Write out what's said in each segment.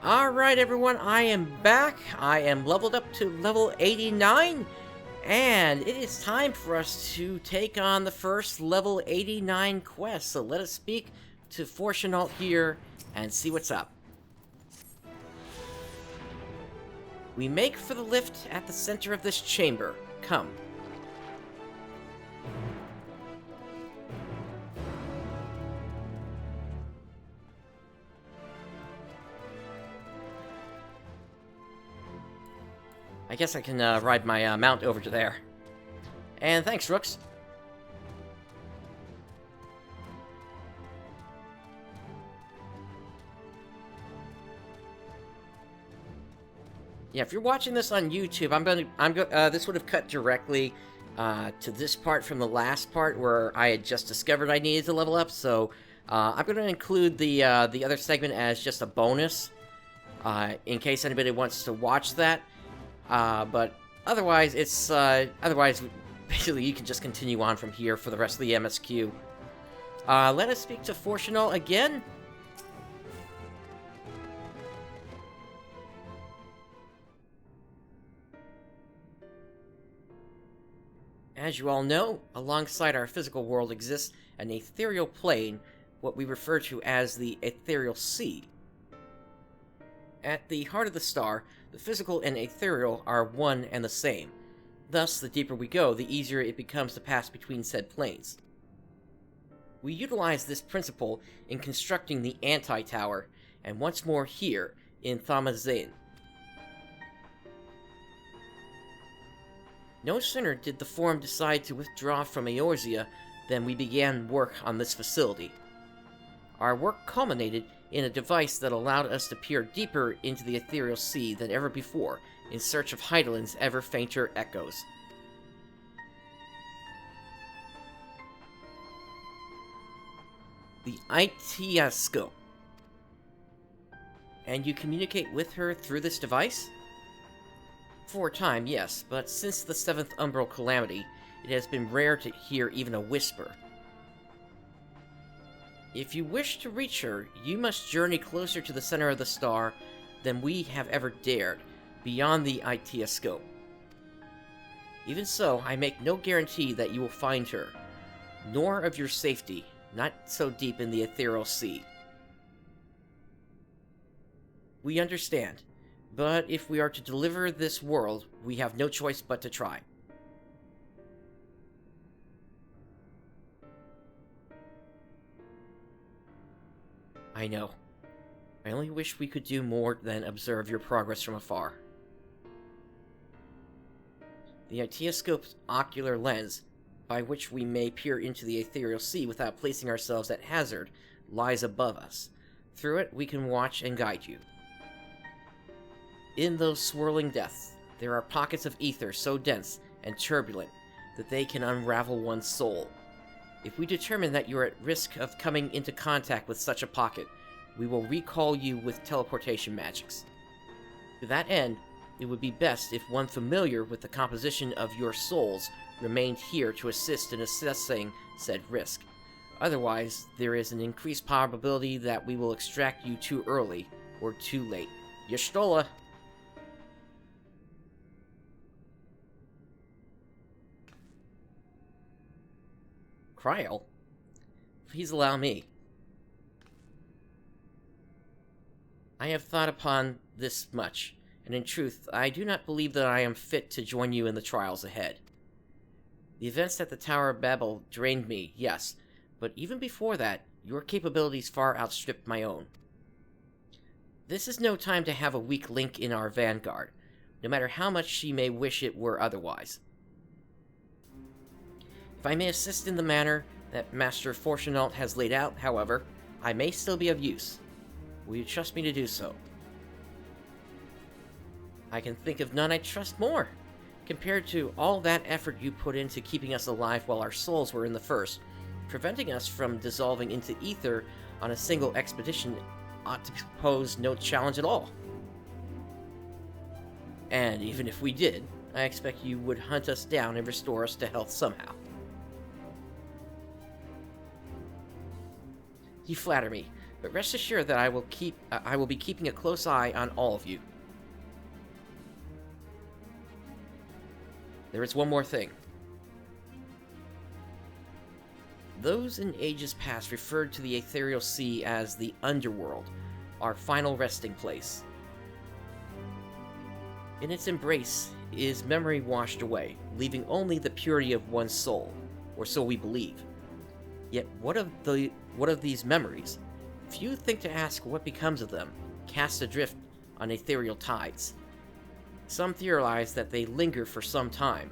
Alright everyone, I am back. I am leveled up to level 89, and it is time for us to take on the first level 89 quest. So let us speak to Fortunault here and see what's up. We make for the lift at the center of this chamber. Come. I guess I can ride my mount over to there. And thanks, Rooks. Yeah, if you're watching this on YouTube, this would have cut directly to this part from the last part where I had just discovered I needed to level up. So I'm going to include the other segment as just a bonus in case anybody wants to watch that. But otherwise, basically you can just continue on from here for the rest of the MSQ. Let us speak to Fortunault again. As you all know, alongside our physical world exists an aetherial plane, what we refer to as the aetherial sea. At the heart of the star, the physical and aetherial are one and the same. Thus, the deeper we go, the easier it becomes to pass between said planes. We utilize this principle in constructing the anti-tower, and once more here in Thamazane. No sooner did the Forum decide to withdraw from Eorzea than we began work on this facility. Our work culminated in a device that allowed us to peer deeper into the ethereal sea than ever before, in search of Hydaelyn's ever fainter echoes. The Aitiascope. And you communicate with her through this device? For a time, yes, but since the 7th Umbral Calamity, it has been rare to hear even a whisper. If you wish to reach her, you must journey closer to the center of the star than we have ever dared, beyond the Aitiascope. Even so, I make no guarantee that you will find her, nor of your safety, not so deep in the ethereal sea. We understand, but if we are to deliver this world, we have no choice but to try. I know. I only wish we could do more than observe your progress from afar. The Aitiascope's ocular lens, by which we may peer into the ethereal sea without placing ourselves at hazard, lies above us. Through it, we can watch and guide you. In those swirling depths, there are pockets of ether so dense and turbulent that they can unravel one's soul. If we determine that you're at risk of coming into contact with such a pocket, we will recall you with teleportation magics. To that end, it would be best if one familiar with the composition of your souls remained here to assist in assessing said risk. Otherwise, there is an increased probability that we will extract you too early or too late. Y'shtola! Cryo? Please allow me. I have thought upon this much, and in truth, I do not believe that I am fit to join you in the trials ahead. The events at the Tower of Babel drained me, yes, but even before that, your capabilities far outstripped my own. This is no time to have a weak link in our vanguard, no matter how much she may wish it were otherwise. If I may assist in the manner that Master Fortunault has laid out, however, I may still be of use. Will you trust me to do so? I can think of none I trust more. Compared to all that effort you put into keeping us alive while our souls were in the first, preventing us from dissolving into ether on a single expedition ought to pose no challenge at all. And even if we did, I expect you would hunt us down and restore us to health somehow. You flatter me, But rest assured that I will be keeping a close eye on all of you. There is one more thing. Those in ages past referred to the Aetherial Sea as the Underworld, our final resting place. In its embrace is memory washed away, leaving only the purity of one's soul, or so we believe. Yet what of these memories? Few think to ask what becomes of them, cast adrift on ethereal tides. Some theorize that they linger for some time,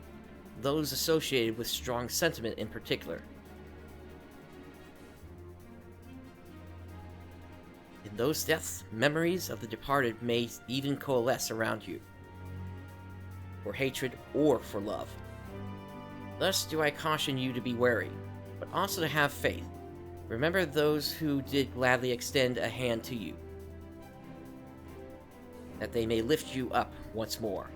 those associated with strong sentiment in particular. In those deaths, memories of the departed may even coalesce around you, for hatred or for love. Thus do I caution you to be wary, but also to have faith. Remember those who did gladly extend a hand to you, that they may lift you up once more.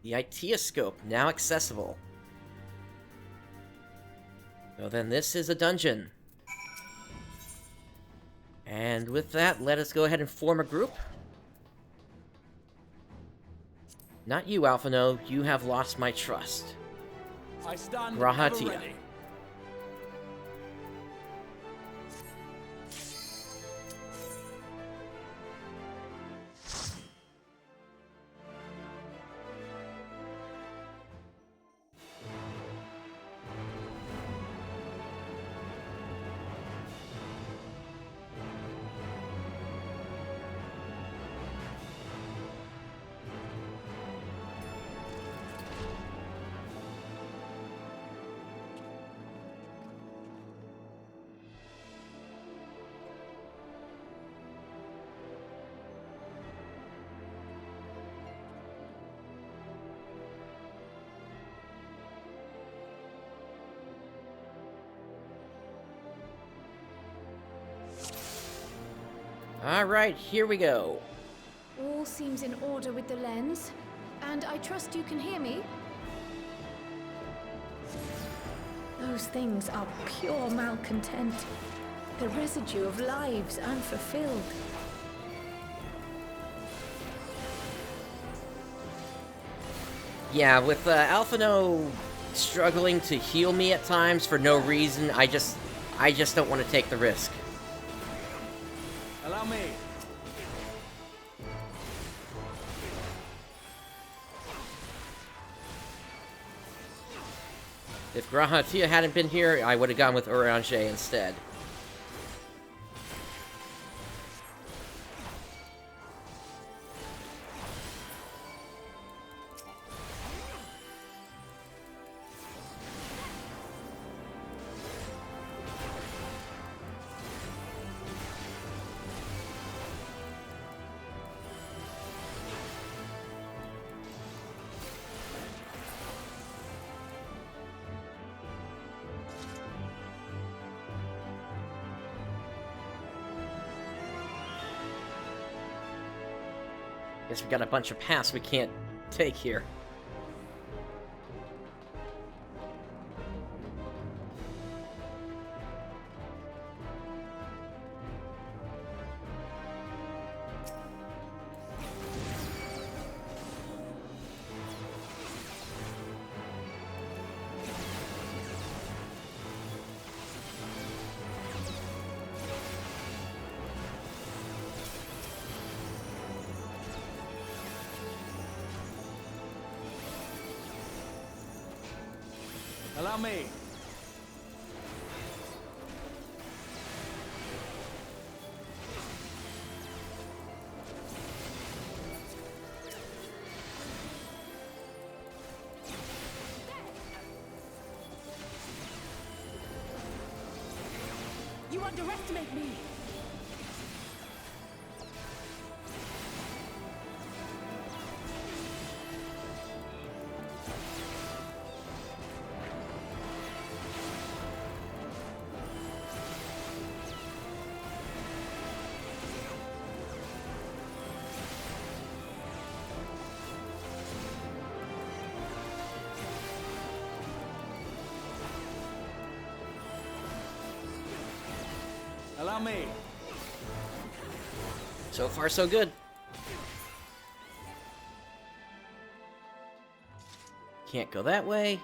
The Aitiascope, now accessible. So then this is a dungeon. And with that, let us go ahead and form a group. Not you, Alphino. You have lost my trust. I stand Grahatia. ever ready. Alright, here we go. All seems in order with the lens, and I trust you can hear me. Those things are pure malcontent, the residue of lives unfulfilled. Yeah, with Alphino struggling to heal me at times for no reason, I just don't want to take the risk. Allow me. If Grahatia hadn't been here, I would have gone with Orange instead. Guess we got a bunch of paths we can't take here. Allow me. You underestimate me. Allow me. So far, so good. Can't go that way.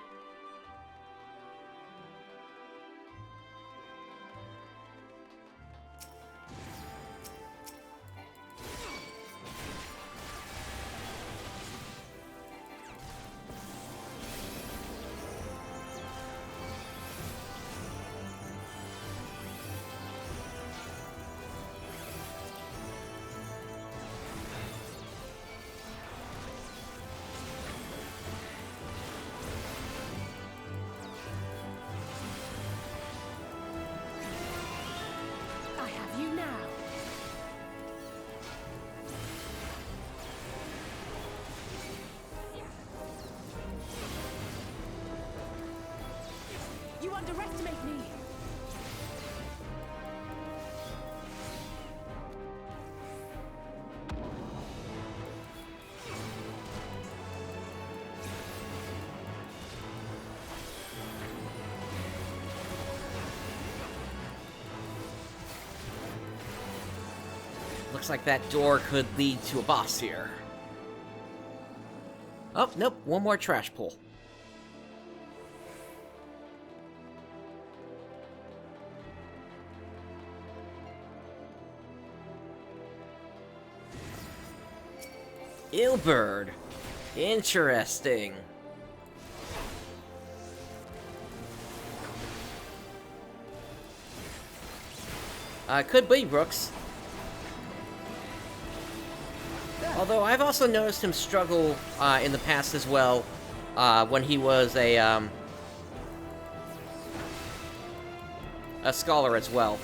I have you now. You underestimate me. Looks like that door could lead to a boss here. Oh, nope, one more trash pull. Ilbird. Interesting. Could be Brooks. Although I've also noticed him struggle in the past as well, when he was a scholar as well.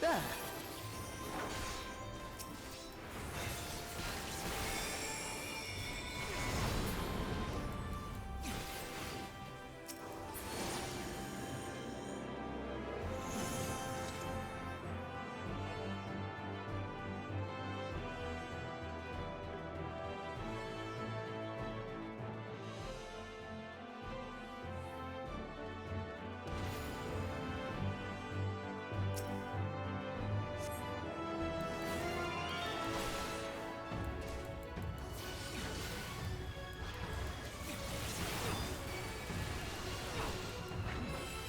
There.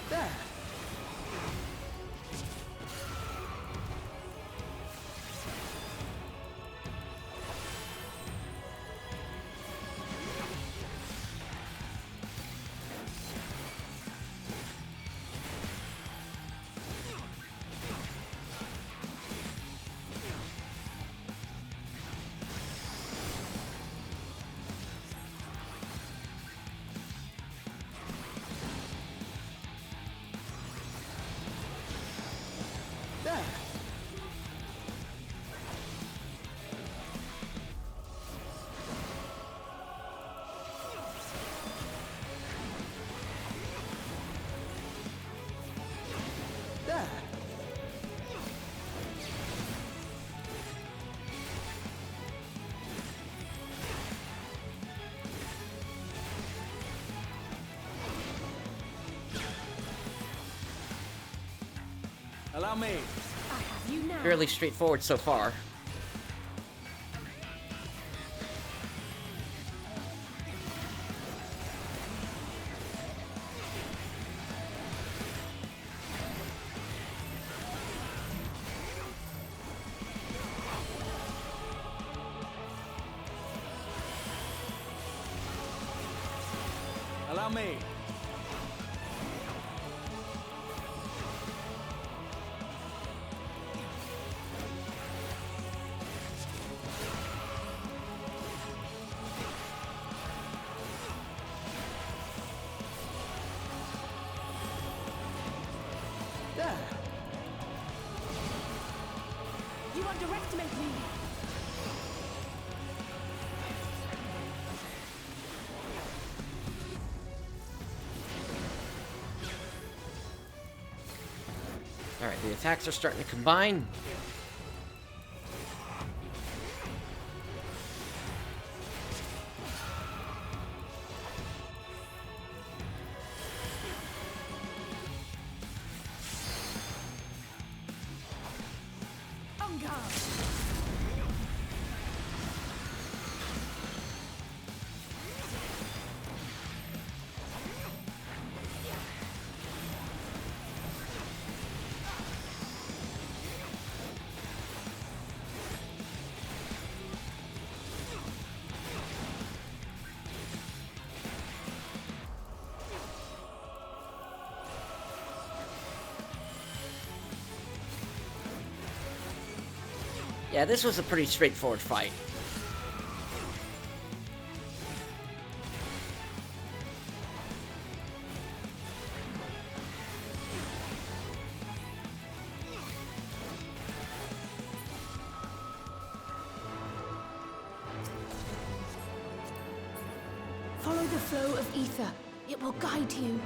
There. There. There. Allow me. I have you now. Fairly straightforward so far. Allow me. There. You underestimate me. Alright, the attacks are starting to combine. On guard. Yeah, this was a pretty straightforward fight. Follow the flow of ether. It will guide you.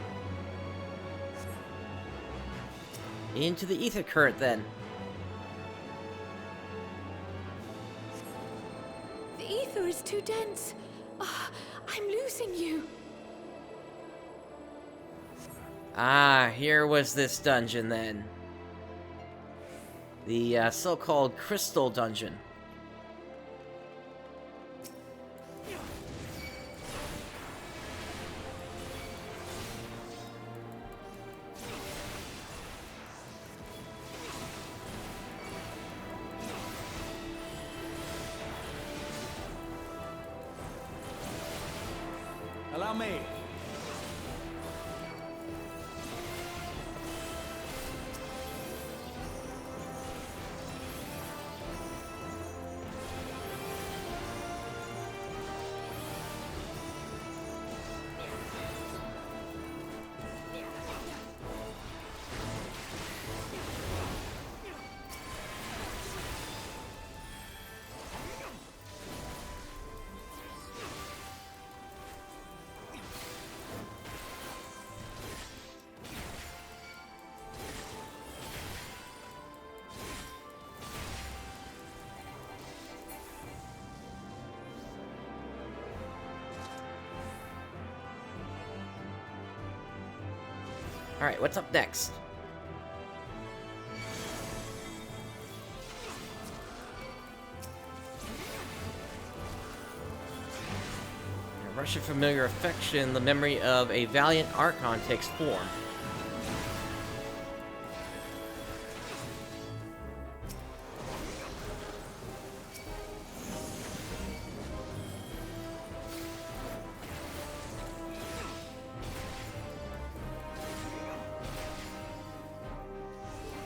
Into the ether current, then. The ether is too dense. Ah, I'm losing you. Ah, here was this dungeon, then. The so-called Crystal Dungeon. Allow me. Alright, what's up next? In a rush of familiar affection, the memory of a valiant Archon takes form.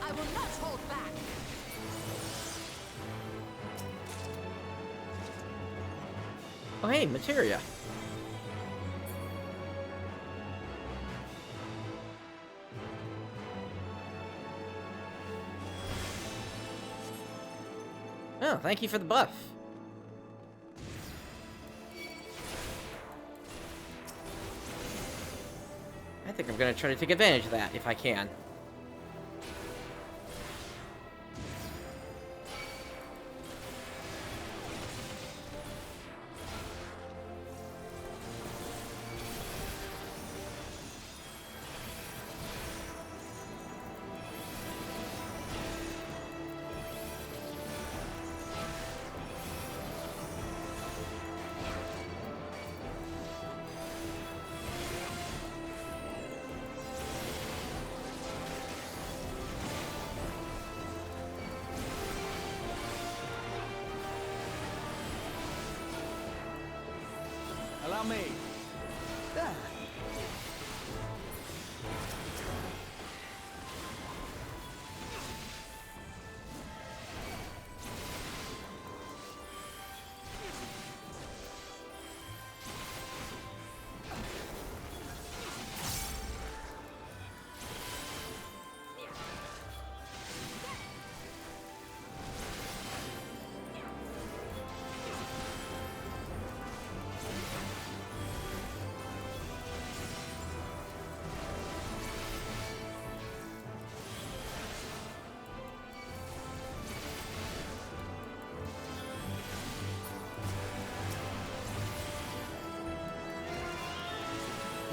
I will not hold back. Oh hey, materia. Oh, thank you for the buff. I think I'm gonna try to take advantage of that, if I can.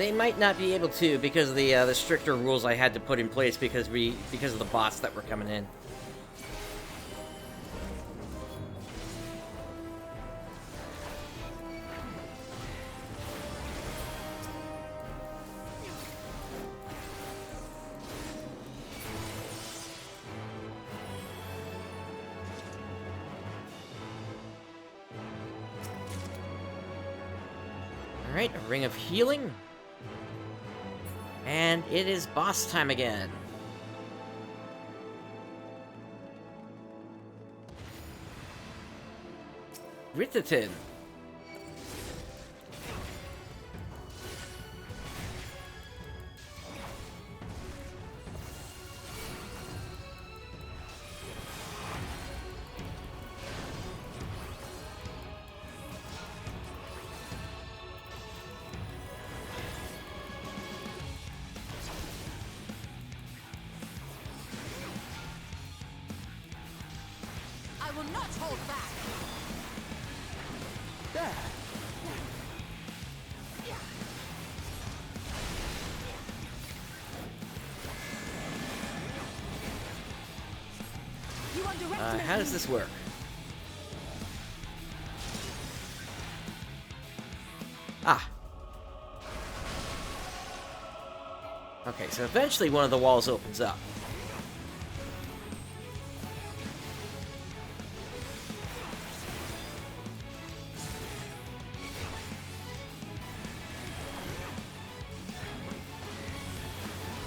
They might not be able to because of the stricter rules I had to put in place because of the bots that were coming in. Alright, a ring of healing. And it is boss time again. Ritatin. I will not hold back. There. You underestimate How does me. this work? Ah. Okay, so eventually one of the walls opens up.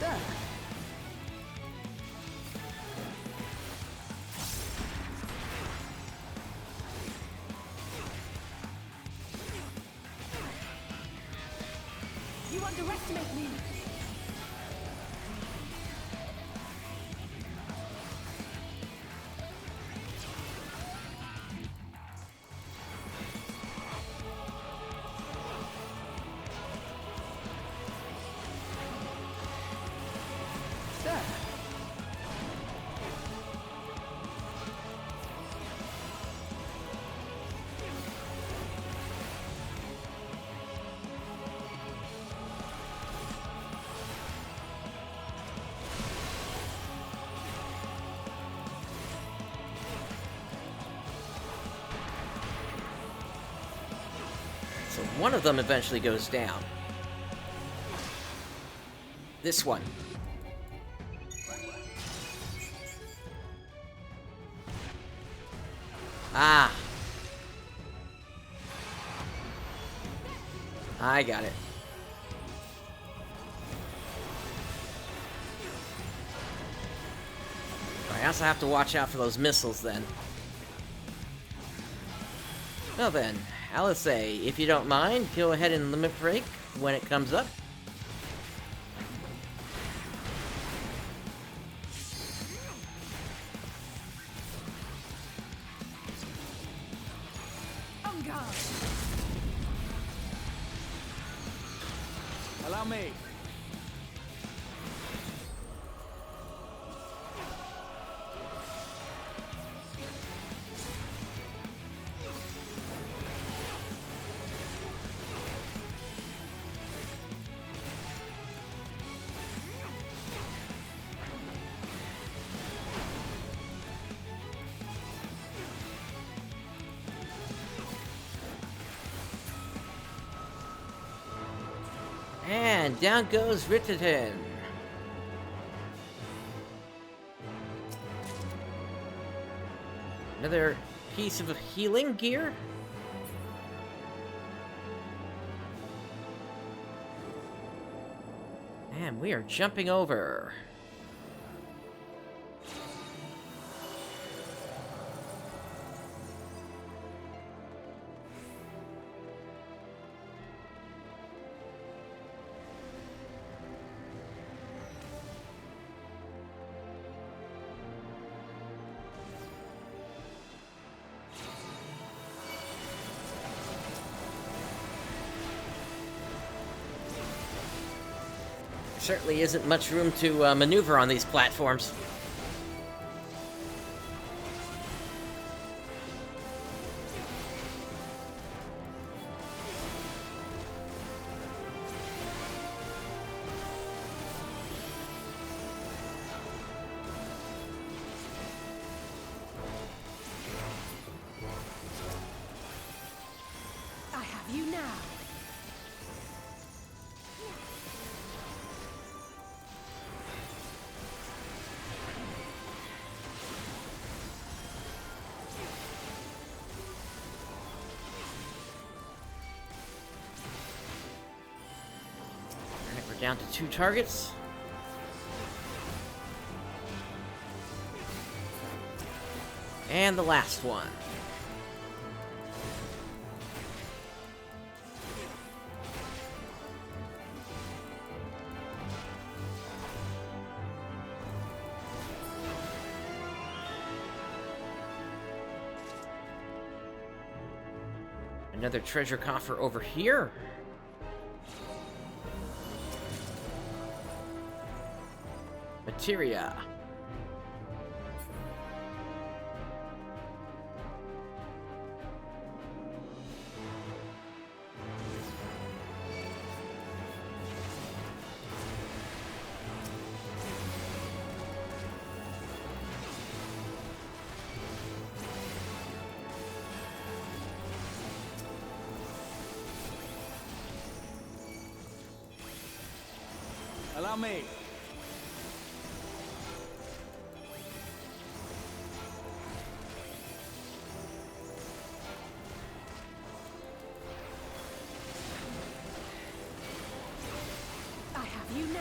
There. You underestimate me. There. So one of them eventually goes down. This one. Ah. I got it. I also have to watch out for those missiles then. Well then, Alice, if you don't mind, go ahead and limit break when it comes up. On guard. Allow me. And down goes Ritatin. Another piece of healing gear. And we are jumping over. Certainly isn't much room to maneuver on these platforms. Down to 2 targets. And the last one. Another treasure coffer over here. Materia. Allow me. I have you now.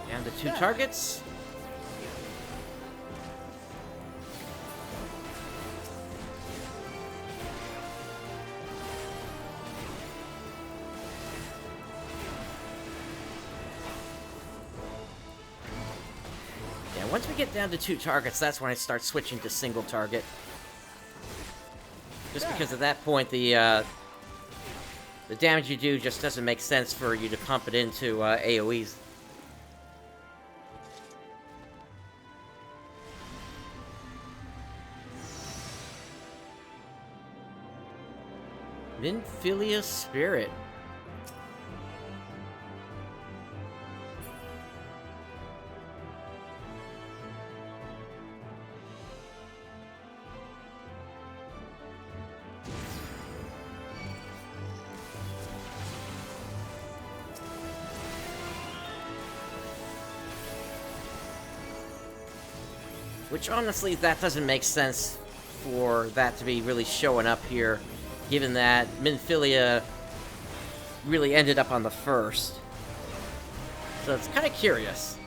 Down to 2 targets. Yeah, once we get down to 2 targets, that's when I start switching to single target. Just because at that point, the damage you do just doesn't make sense for you to pump it into AoEs. Minfilia Spirit. Which honestly, that doesn't make sense for that to be really showing up here, given that Minfilia really ended up on the first. So it's kind of curious.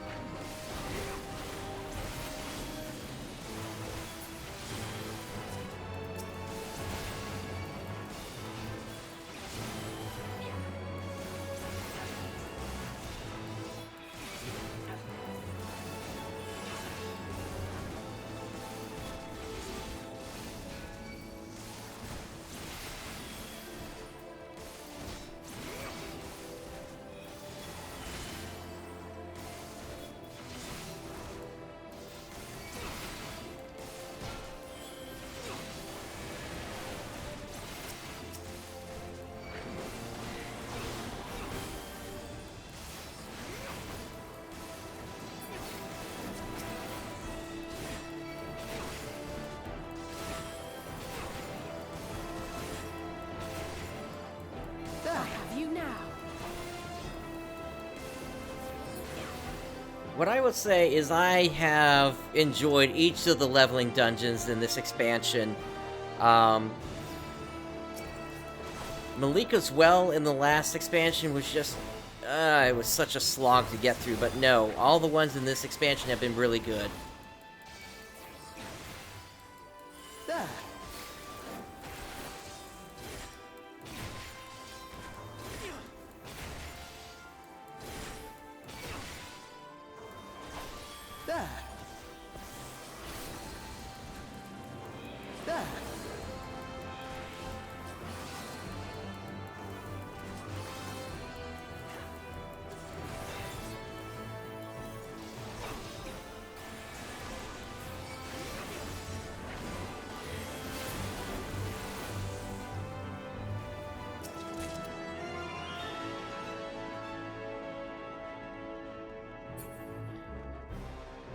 What I would say is I have enjoyed each of the leveling dungeons in this expansion. Malika's Well in the last expansion was just... it was such a slog to get through, but no, all the ones in this expansion have been really good. There. There. There.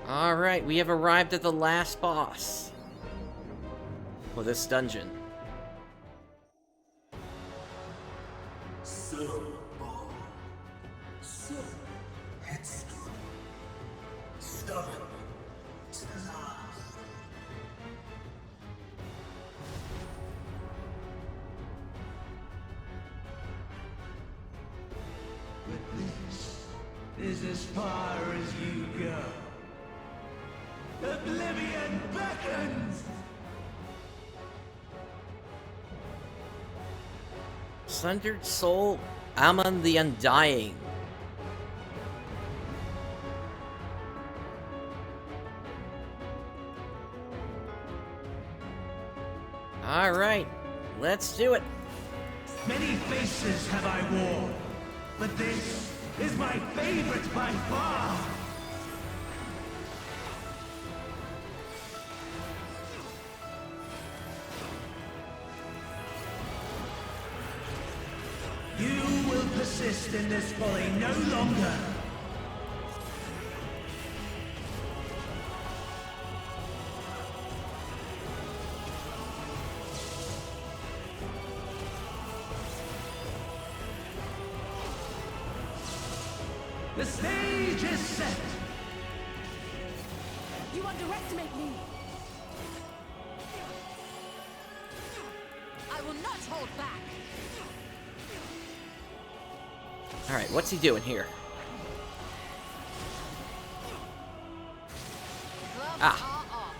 Alright, we have arrived at the last boss for this dungeon. So, So headstrong, stubborn to the last. But this is as far as you go. Oblivion beckons! Sundered Soul, Ammon the Undying. Alright, let's do it. Many faces have I worn, but this is my favorite by far! You will persist in this folly no longer! The stage is set! You underestimate me! I will not hold back! Alright, what's he doing here? Gloves Ah. are off.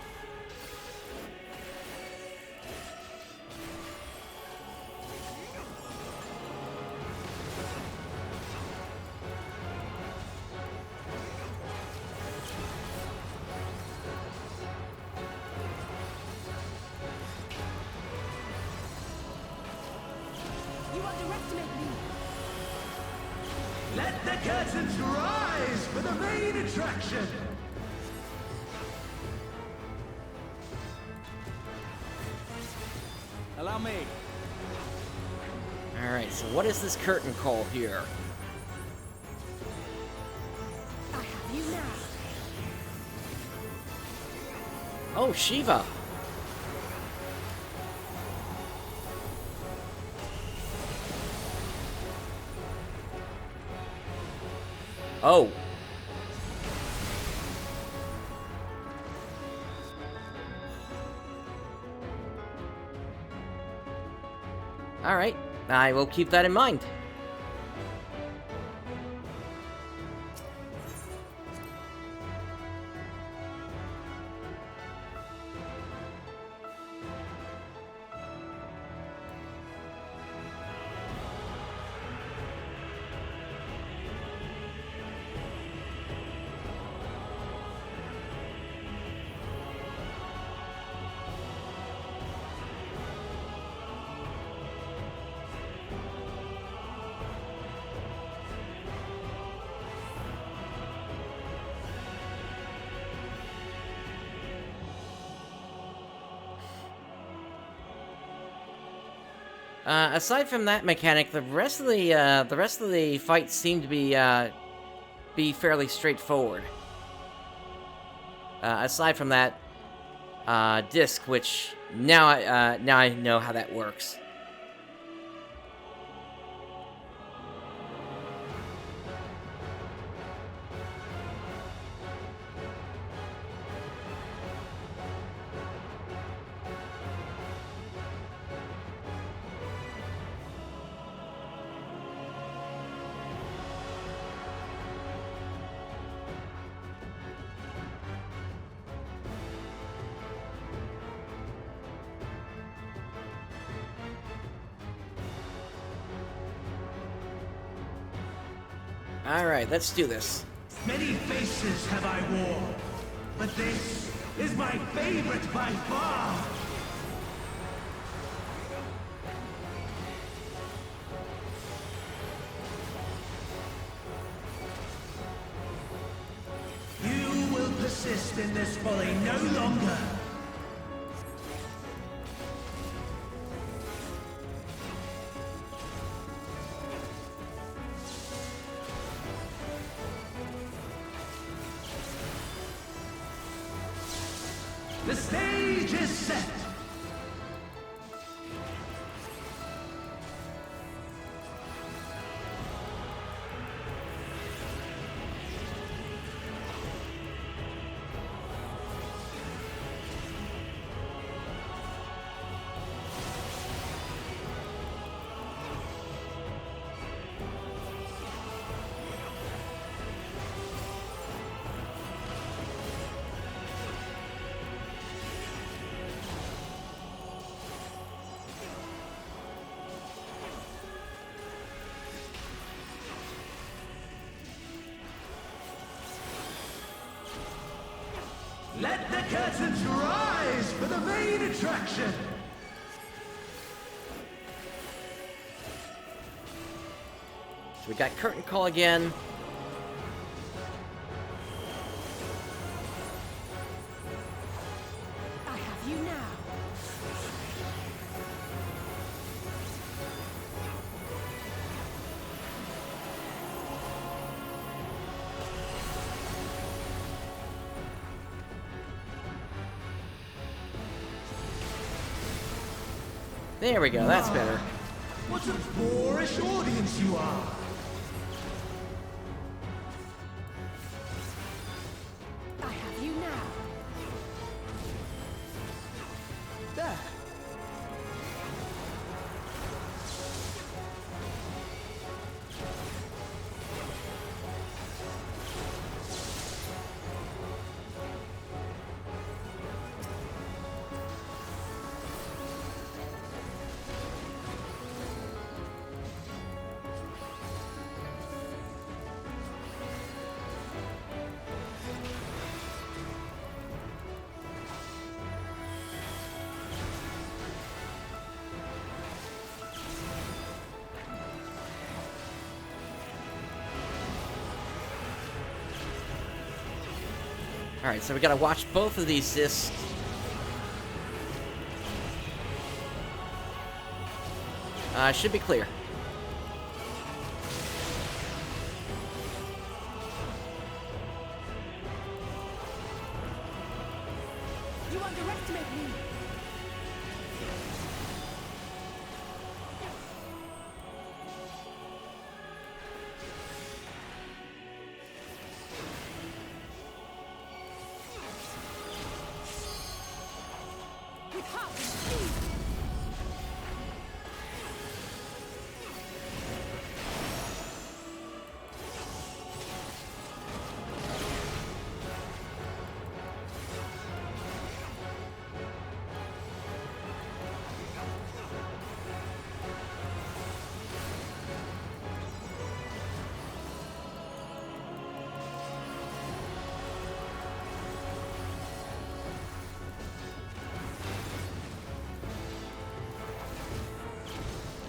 You underestimate me! Let the curtains rise for the main attraction! Allow me. Alright, so what is this curtain call here? I have you now! Oh, Shiva! Oh. Alright, I will keep that in mind. Aside from that mechanic, the rest of the fights seem to be fairly straightforward. Aside from that disc, which now I know how that works. Alright, let's do this. Many faces have I worn, but this is my favorite by far! You will persist in this folly no longer! The stage is set! Let the curtains rise for the main attraction! So we got curtain call again. I have you now. There we go, that's better. What a boorish audience you are! I have you now. There. Alright, so we gotta watch both of these discs. Should be clear. You underestimate me. With heart and speed.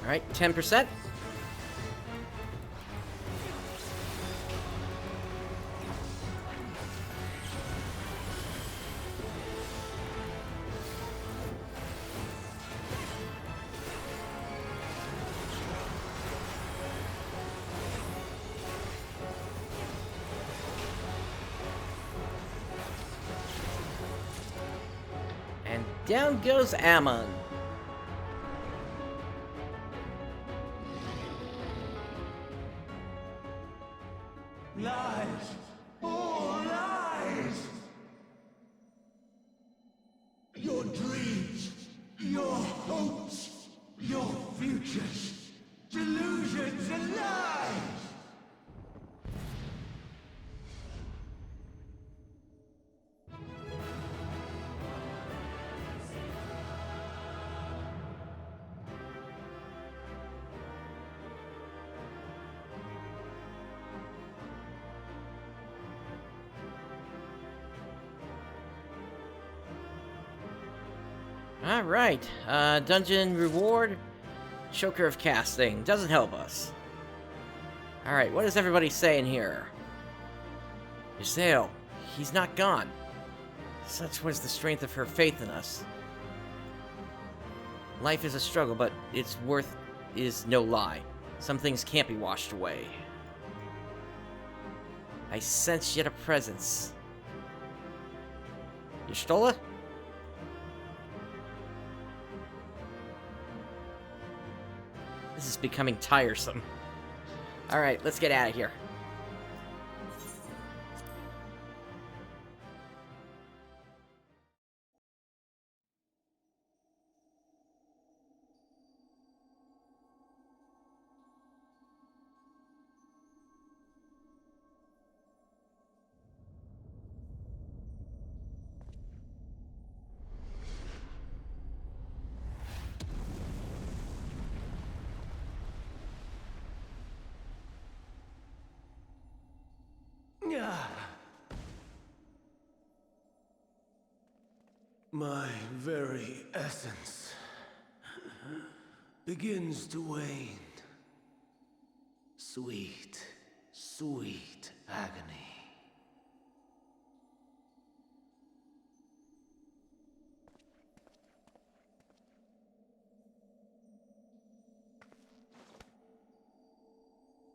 Alright, 10%. And down goes Ammon. Lies! All lies! Your dreams, your hopes, your futures, delusions and lies! Alright, dungeon reward, choker of casting, doesn't help us. Alright, what is everybody saying here? Hydaelyn, he's not gone. Such was the strength of her faith in us. Life is a struggle, but its worth is no lie. Some things can't be washed away. I sense yet a presence. Y'shtola? This is becoming tiresome. Alright, let's get out of here. My very essence begins to wane. Sweet, sweet agony.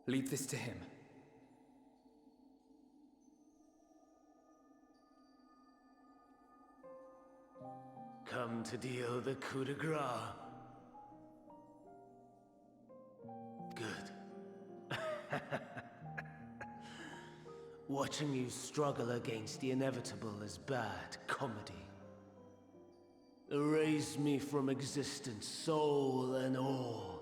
Leave this to him. Come to deal the coup de grace. Good. Watching you struggle against the inevitable is bad comedy. Erase me from existence, soul and all.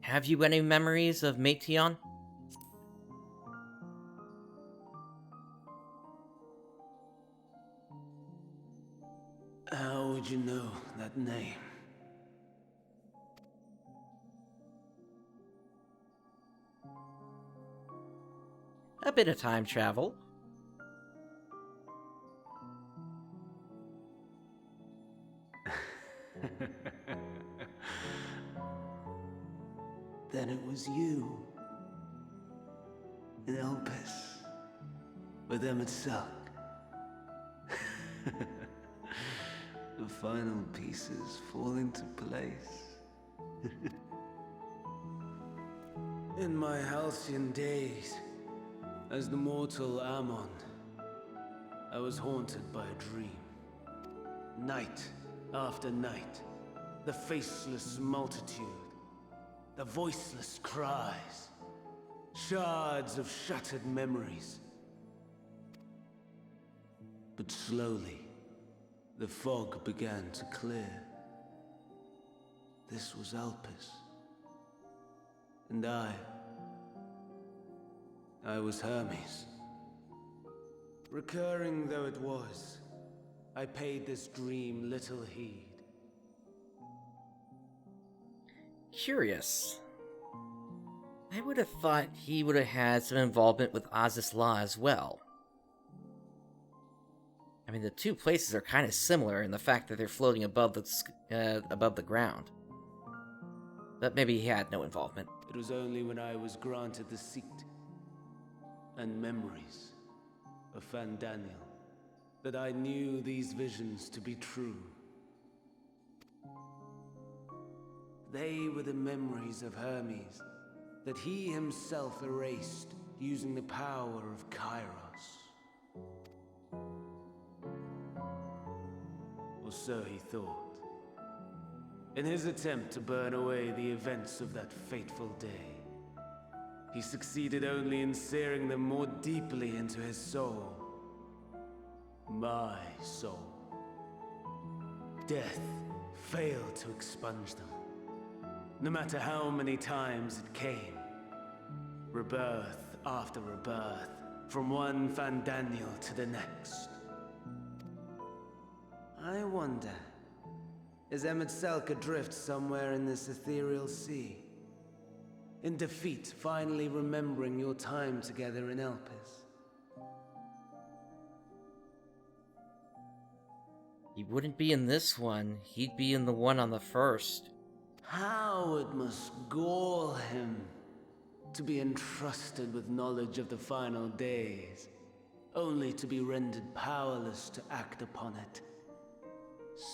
Have you any memories of Metion? How would you know that name? A bit of time travel. Then it was you. In Elpis. With Aitiascope. The final pieces fall into place. In my halcyon days, as the mortal Ammon, I was haunted by a dream. Night after night, the faceless multitude, the voiceless cries, shards of shattered memories. But slowly, the fog began to clear. This was Elpis. And I was Hermes. Recurring though it was, I paid this dream little heed. Curious. I would have thought he would have had some involvement with Oz's Law as well. I mean, the two places are kind of similar in the fact that they're floating above the ground. But maybe he had no involvement. It was only when I was granted the seat and memories of Hydaelyn that I knew these visions to be true. They were the memories of Hermes that he himself erased using the power of Kairos. Or so he thought. In his attempt to burn away the events of that fateful day, he succeeded only in searing them more deeply into his soul. My soul. Death failed to expunge them. No matter how many times it came. Rebirth after rebirth, from one Hydaelyn to the next. I wonder, is Aitiascope adrift somewhere in this ethereal sea? In defeat, finally remembering your time together in Elpis? He wouldn't be in this one. He'd be in the one on the first. How it must gall him to be entrusted with knowledge of the final days, only to be rendered powerless to act upon it.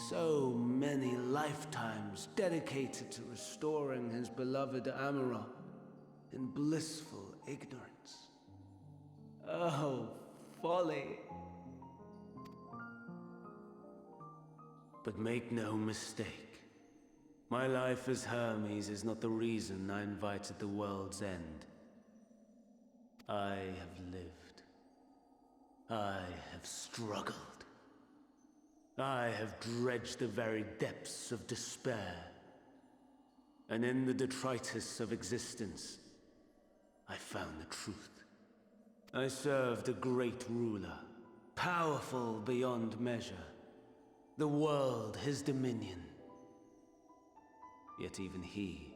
So many lifetimes dedicated to restoring his beloved Amarok in blissful ignorance. Oh, folly. But make no mistake, my life as Hermes is not the reason I invited the world's end. I have lived. I have struggled. I have dredged the very depths of despair. And in the detritus of existence, I found the truth. I served a great ruler, powerful beyond measure. The world his dominion. Yet even he,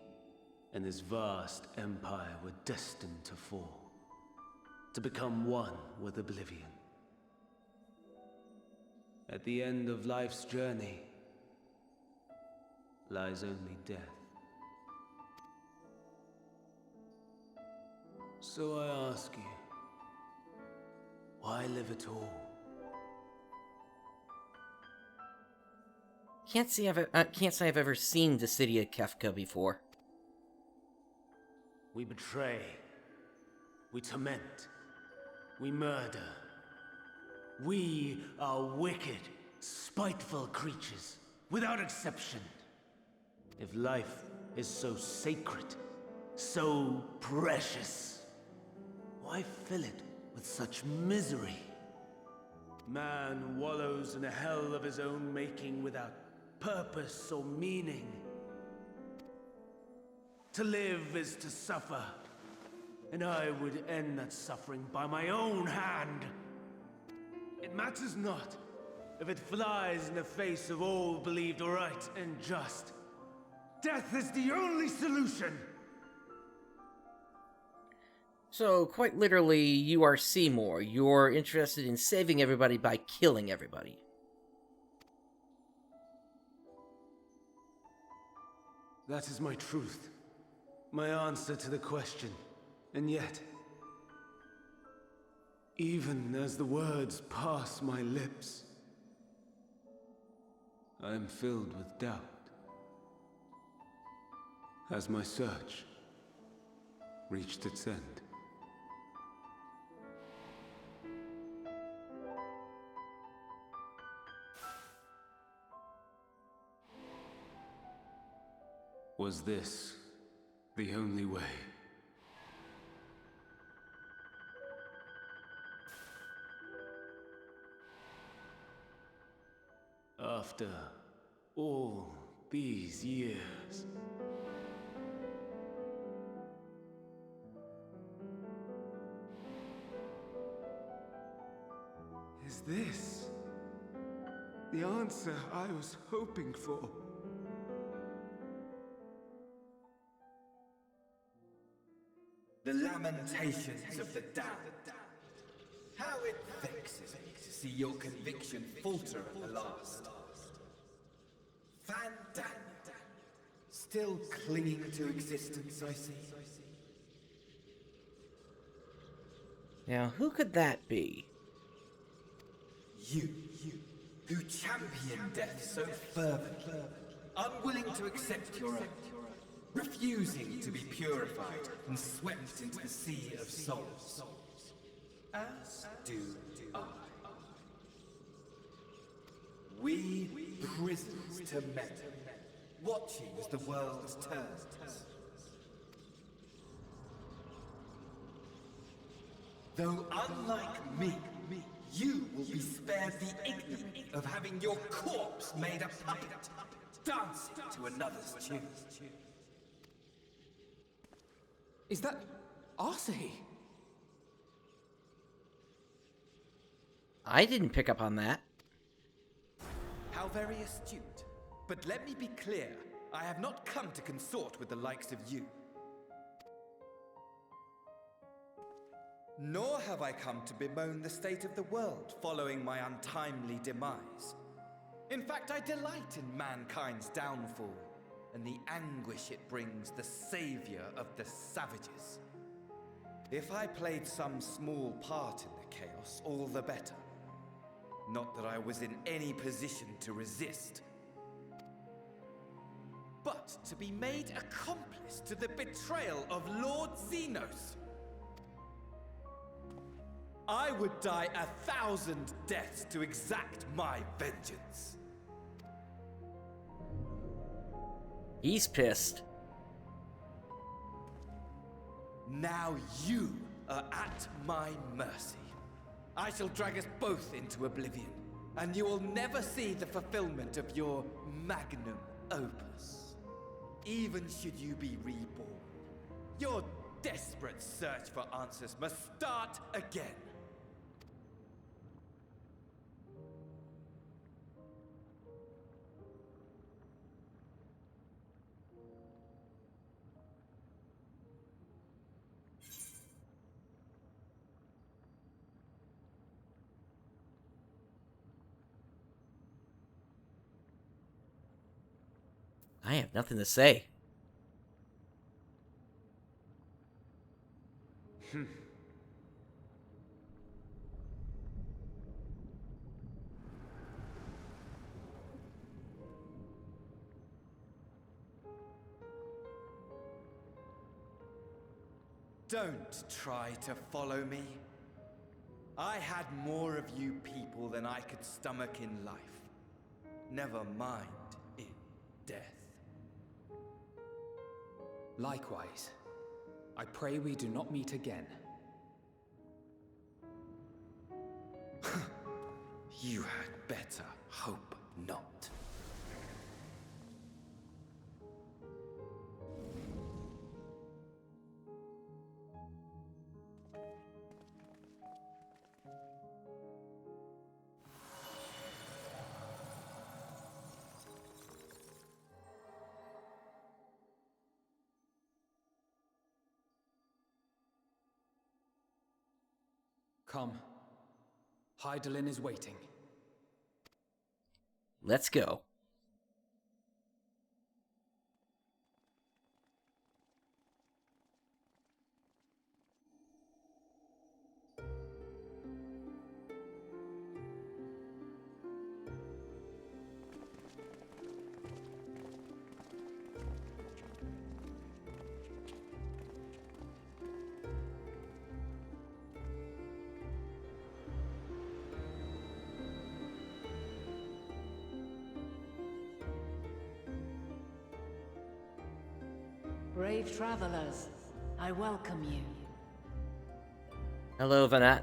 and his vast empire were destined to fall, to become one with oblivion. At the end of life's journey lies only death. So I ask you, why live at all? Can't say I've ever seen the city of Kefka before. We betray, we torment, we murder. We are wicked, spiteful creatures, without exception. If life is so sacred, so precious, why fill it with such misery? Man wallows in a hell of his own making without purpose or meaning. To live is to suffer, and I would end that suffering by my own hand. It matters not if it flies in the face of all believed right and just. Death is the only solution! So, quite literally, you are Seymour. You're interested in saving everybody by killing everybody. That is my truth. My answer to the question. And yet, even as the words pass my lips, I am filled with doubt. Has my search reached its end? Was this the only way? After all these years. Is this the answer I was hoping for? The lamentations of the damned. How it vexes me to see your conviction falter at the last. Van still clinging to existence, I see. Now, who could that be? You, who champion death so fervently, unwilling to accept your own, refusing to be purified and swept into the sea of souls, as do I. We prisoners to men, watching as the world turns. Though unlike me, you will be spared the ignominy of having your corpse made a puppet, dancing to another's tune. Is that Arsahi? I didn't pick up on that. How very astute. But let me be clear, I have not come to consort with the likes of you. Nor have I come to bemoan the state of the world following my untimely demise. In fact, I delight in mankind's downfall and the anguish it brings the savior of the savages. If I played some small part in the chaos, all the better. Not that I was in any position to resist. But to be made accomplice to the betrayal of Lord Xenos. I would die 1,000 deaths to exact my vengeance. He's pissed. Now you are at my mercy. I shall drag us both into oblivion, and you will never see the fulfillment of your magnum opus. Even should you be reborn, your desperate search for answers must start again. I have nothing to say. Don't try to follow me. I had more of you people than I could stomach in life. Never mind in death. Likewise, I pray we do not meet again. You had better hope not. Come. Hydaelyn is waiting. Let's go. Brave travelers, I welcome you. Hello, Vanat.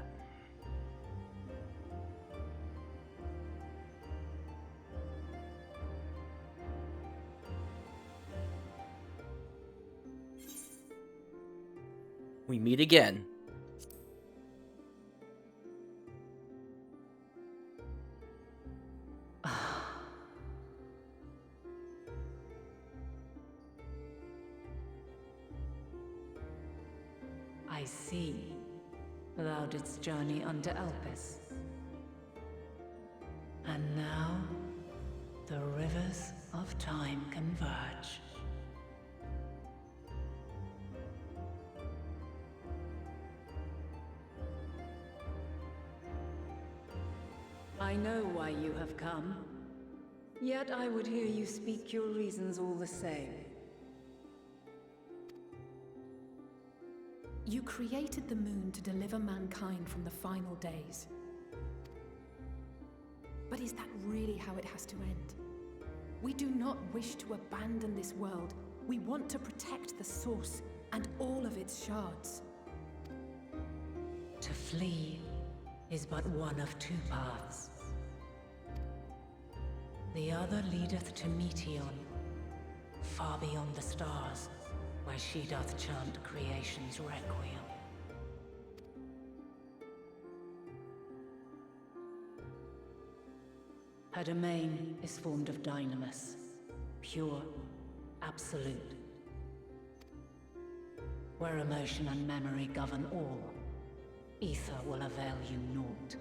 We meet again. I see. Thou didst journey unto Elpis. And now, the rivers of time converge. I know why you have come. Yet I would hear you speak your reasons all the same. You created the moon to deliver mankind from the final days. But is that really how it has to end? We do not wish to abandon this world. We want to protect the source and all of its shards. To flee is but one of two paths. The other leadeth to Meteion, far beyond the stars, where she doth chant creation's requiem. Her domain is formed of dynamis, pure, absolute. Where emotion and memory govern all, ether will avail you naught.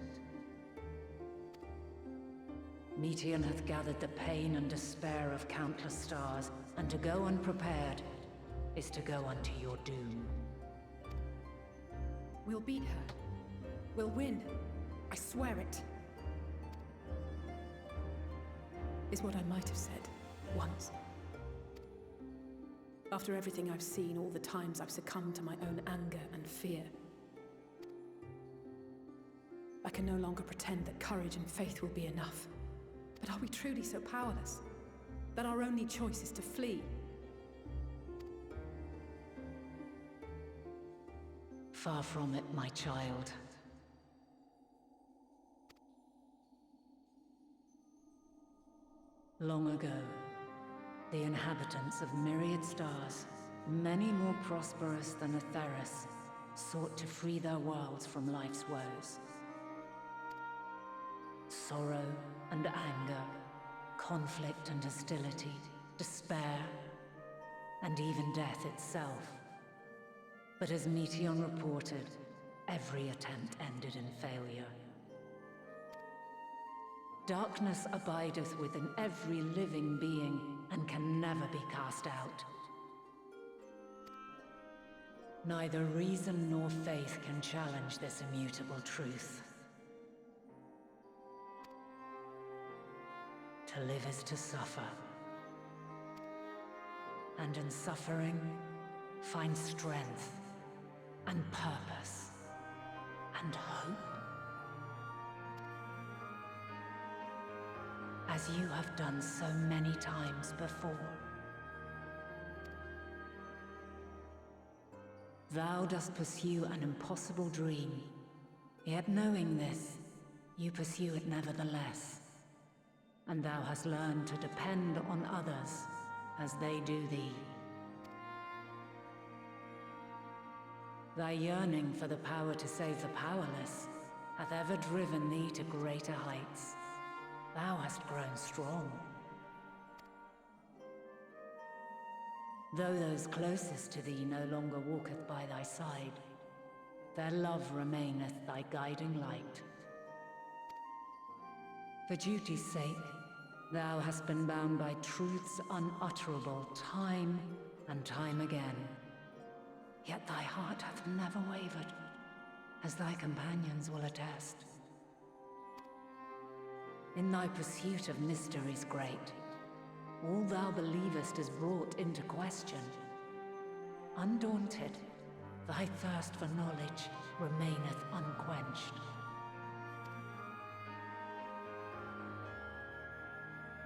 Meteion hath gathered the pain and despair of countless stars, and to go unprepared is to go unto your doom. We'll beat her. We'll win. I swear it. Is what I might have said once. After everything I've seen, all the times I've succumbed to my own anger and fear. I can no longer pretend that courage and faith will be enough. But are we truly so powerless? That our only choice is to flee? Far from it, my child. Long ago, the inhabitants of myriad stars, many more prosperous than Aetheris, sought to free their worlds from life's woes. Sorrow and anger, conflict and hostility, despair, and even death itself. But as Meteion reported, every attempt ended in failure. Darkness abideth within every living being, and can can never be cast out. Neither reason nor faith can challenge this immutable truth. To live is to suffer. And in suffering, find strength, and purpose, and hope. As you have done so many times before. Thou dost pursue an impossible dream, yet knowing this, you pursue it nevertheless. And thou hast learned to depend on others as they do thee. Thy yearning for the power to save the powerless hath ever driven thee to greater heights. Thou hast grown strong. Though those closest to thee no longer walketh by thy side, their love remaineth thy guiding light. For duty's sake, thou hast been bound by truths unutterable time and time again. Yet thy heart hath never wavered, as thy companions will attest. In thy pursuit of mysteries great, all thou believest is brought into question. Undaunted, thy thirst for knowledge remaineth unquenched.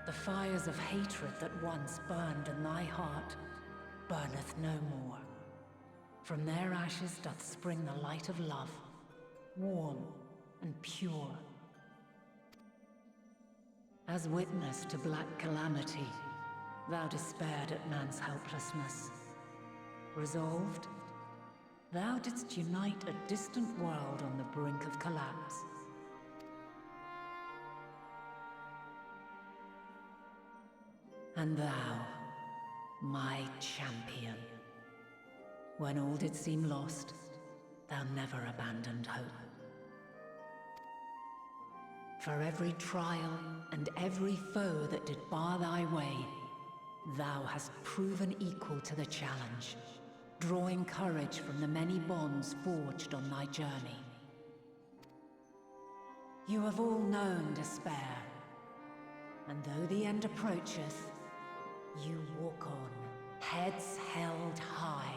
The fires of hatred that once burned in thy heart burneth no more. From their ashes doth spring the light of love, warm and pure. As witness to black calamity, thou despaired at man's helplessness. Resolved, thou didst unite a distant world on the brink of collapse. And thou, my champion, when all did seem lost, thou never abandoned hope. For every trial and every foe that did bar thy way, thou hast proven equal to the challenge, drawing courage from the many bonds forged on thy journey. You have all known despair, and though the end approacheth, you walk on, heads held high.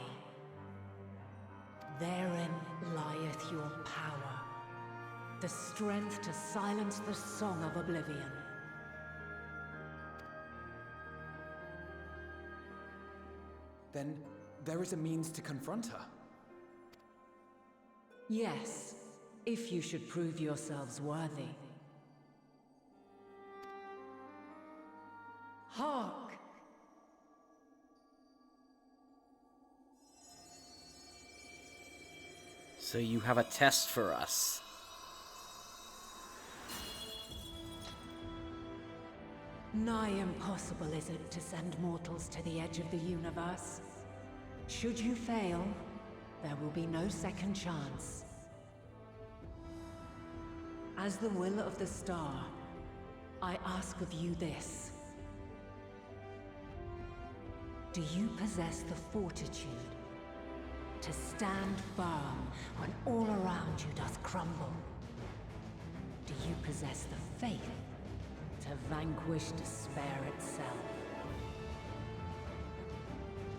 Therein lieth your power, the strength to silence the song of oblivion. Then there is a means to confront her. Yes, if you should prove yourselves worthy. Hark! So you have a test for us. Nigh impossible is it to send mortals to the edge of the universe. Should you fail, there will be no second chance. As the will of the star, I ask of you this. Do you possess the fortitude to stand firm when all around you doth crumble? Do you possess the faith to vanquish despair itself?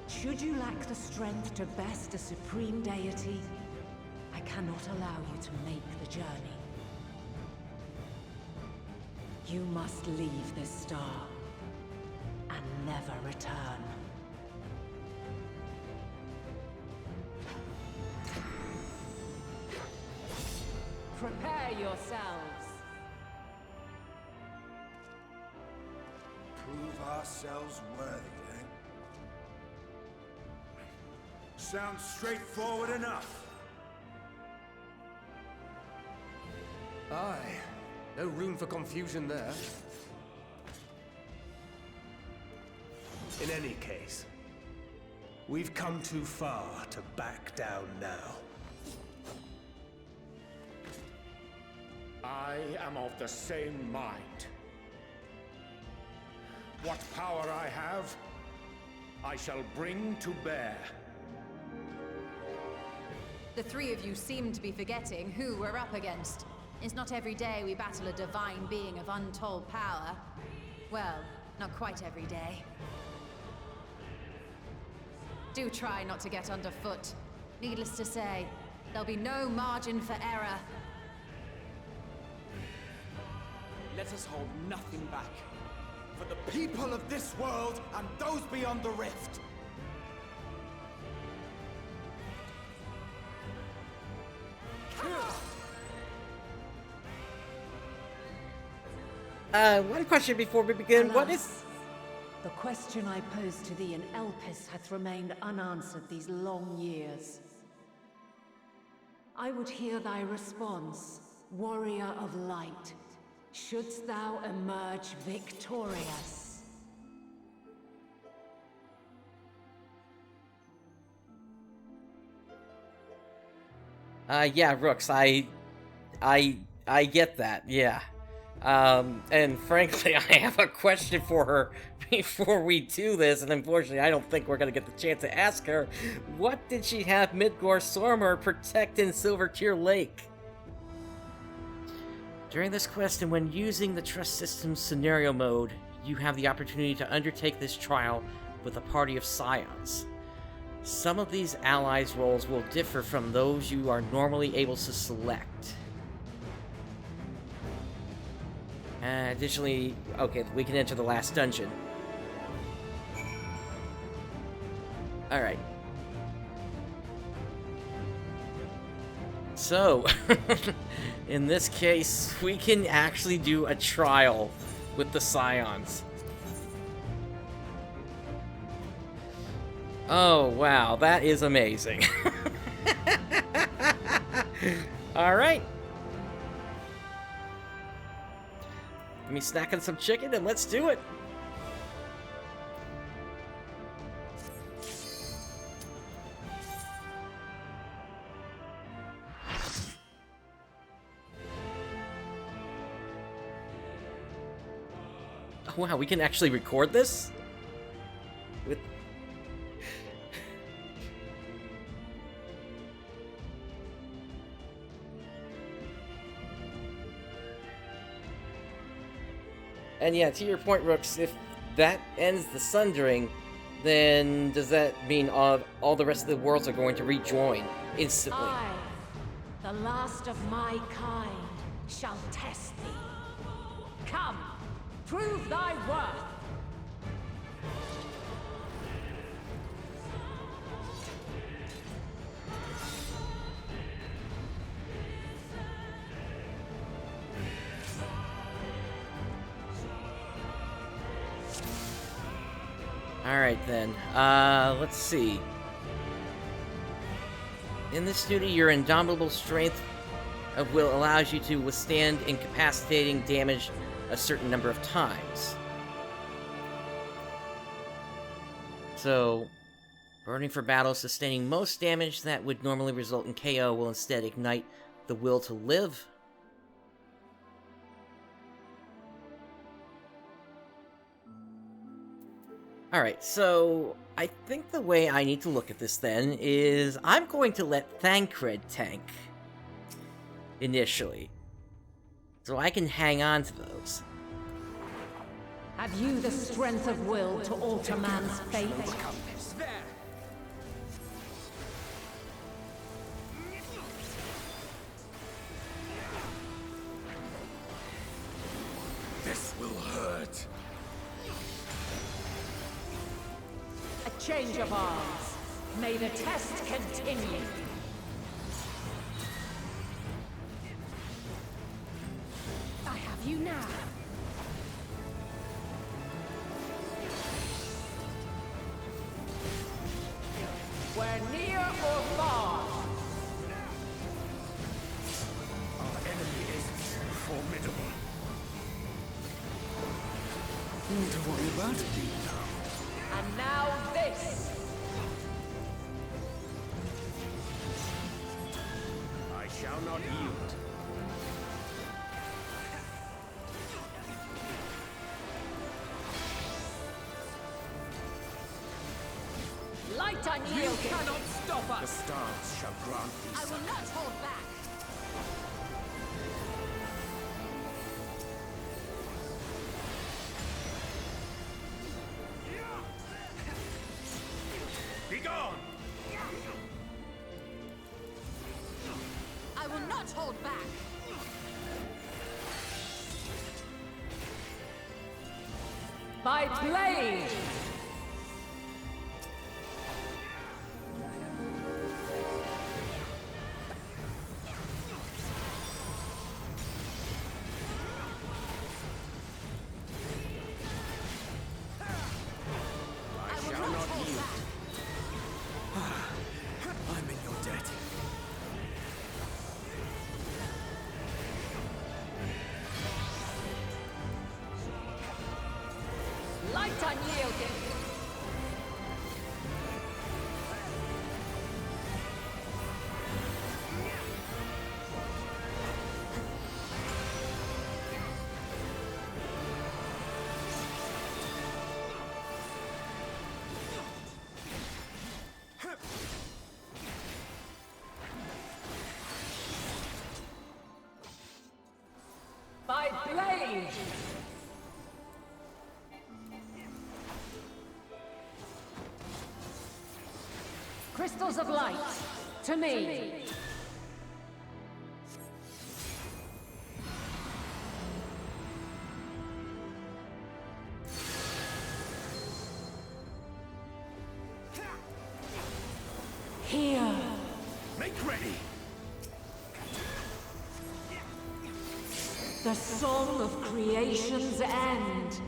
Should you lack the strength to best a supreme deity, I cannot allow you to make the journey. You must leave this star and never return. Prepare yourselves. Prove ourselves worthy, then. Sounds straightforward enough. Aye. No room for confusion there. In any case, we've come too far to back down now. I am of the same mind. What power I have, I shall bring to bear. The three of you seem to be forgetting who we're up against. It's not every day we battle a divine being of untold power. Well, not quite every day. Do try not to get underfoot. Needless to say, there'll be no margin for error. Let us hold nothing back. For the people of this world and those beyond the rift. One question before we begin. Alas, What is... the question I posed to thee in Elpis hath remained unanswered these long years. I would hear thy response, warrior of light. Shouldst thou emerge victorious? Yeah, Rooks, I get that, yeah. And frankly, I have a question for her before we do this, and unfortunately, I don't think we're gonna get the chance to ask her. What did she have Midgård Sormr protect in Silvertear Lake? During this quest, and when using the Trust System scenario mode, you have the opportunity to undertake this trial with a party of Scions. Some of these allies' roles will differ from those you are normally able to select. Additionally, okay, we can enter the last dungeon. Alright. So, in this case, we can actually do a trial with the Scions. Oh, wow, that is amazing. Alright. Let me snack on some chicken and let's do it. Oh, wow, we can actually record this? With... And yeah, to your point, Rooks, if that ends the Sundering, then does that mean all the rest of the worlds are going to rejoin instantly? I, the last of my kind, shall test thee. Come, prove thy worth. Alright then, let's see. In this duty, your indomitable strength of will allows you to withstand incapacitating damage a certain number of times. So, burning for battle, sustaining most damage that would normally result in KO will instead ignite the will to live. Alright, so I think the way I need to look at this then is I'm going to let Thancred tank initially, so I can hang on to those. Have you the strength of will to alter man's fate? This will hurt. A change of arms. May the test continue. I have you now. We're near or far. Our enemy is formidable. Don't worry about it now. And now this. I shall not yield. Light unyielding! You cannot stop The us! stars shall grant thee I will not hold back. Be gone! I will not hold back. By blade! I will not hold back. I'm in your debt. Light unyielding! By blade! Crystals of light, to me! Here! Make ready! The song of creation's end!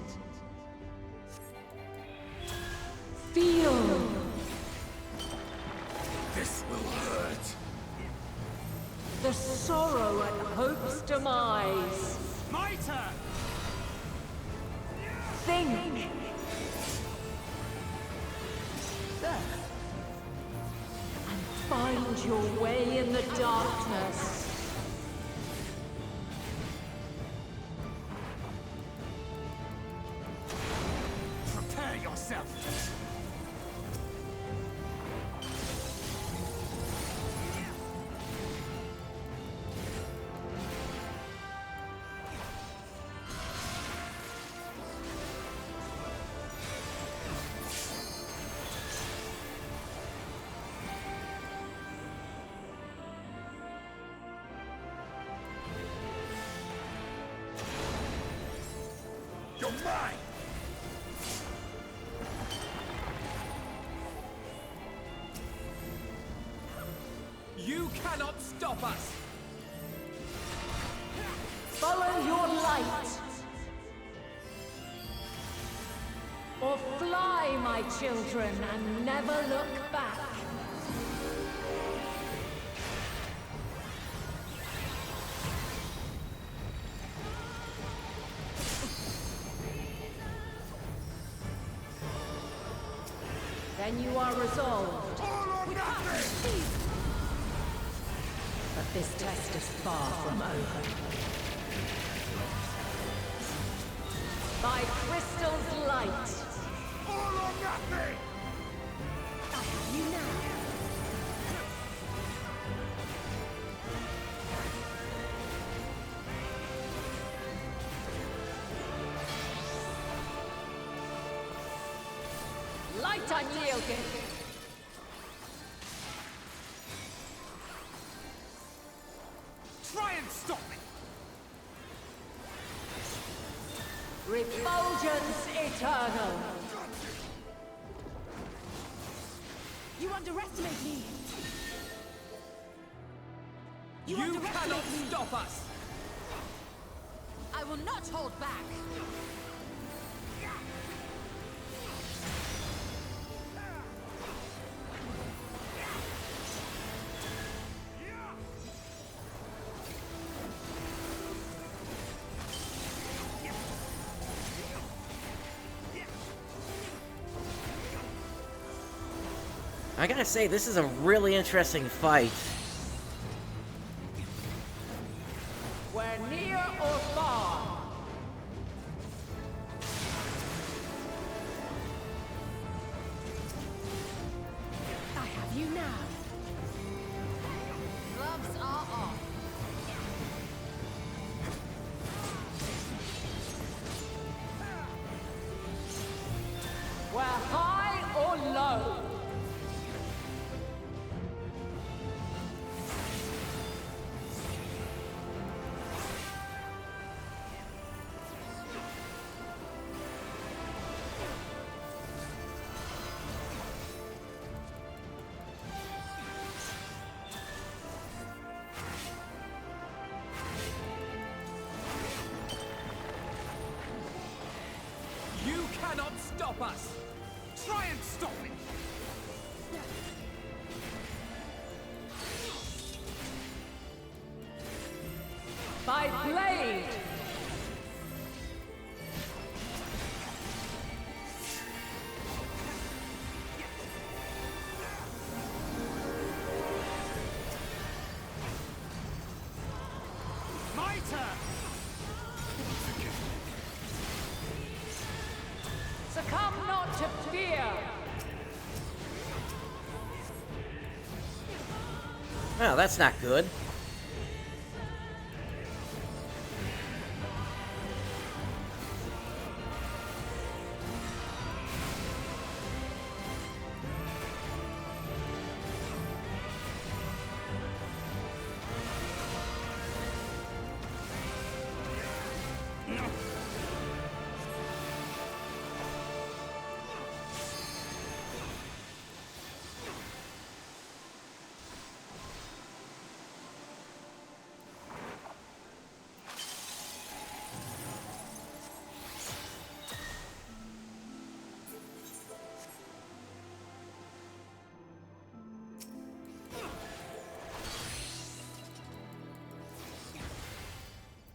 Feel! This will hurt! The sorrow at hope's demise! My turn! Think! And find your way in the darkness! Prepare yourself! You're mine! You cannot stop us! Follow your light! Or fly, my children, and never look back! Then you are resolved. But this test is far from over. By crystal's light. All or nothing! I have you now. Light unyielding. Try and stop me! Refulgence eternal. You underestimate me! You cannot stop us! I will not hold back. I gotta say, this is a really interesting fight. Where near or far. We're high or low. You cannot stop us! Try and stop me! By blade! My turn! Succumb not to fear! Oh, that's not good.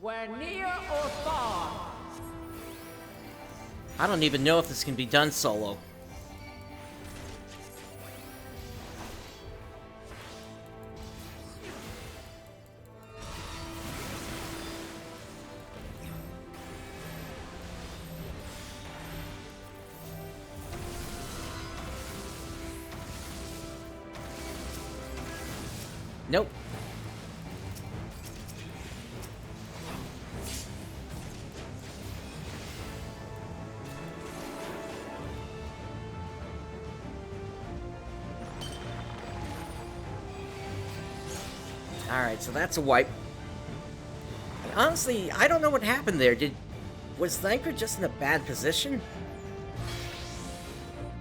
We're near or far. I don't even know if this can be done solo. Nope. Alright, so that's a wipe. And honestly, I don't know what happened there. Was Sniper just in a bad position?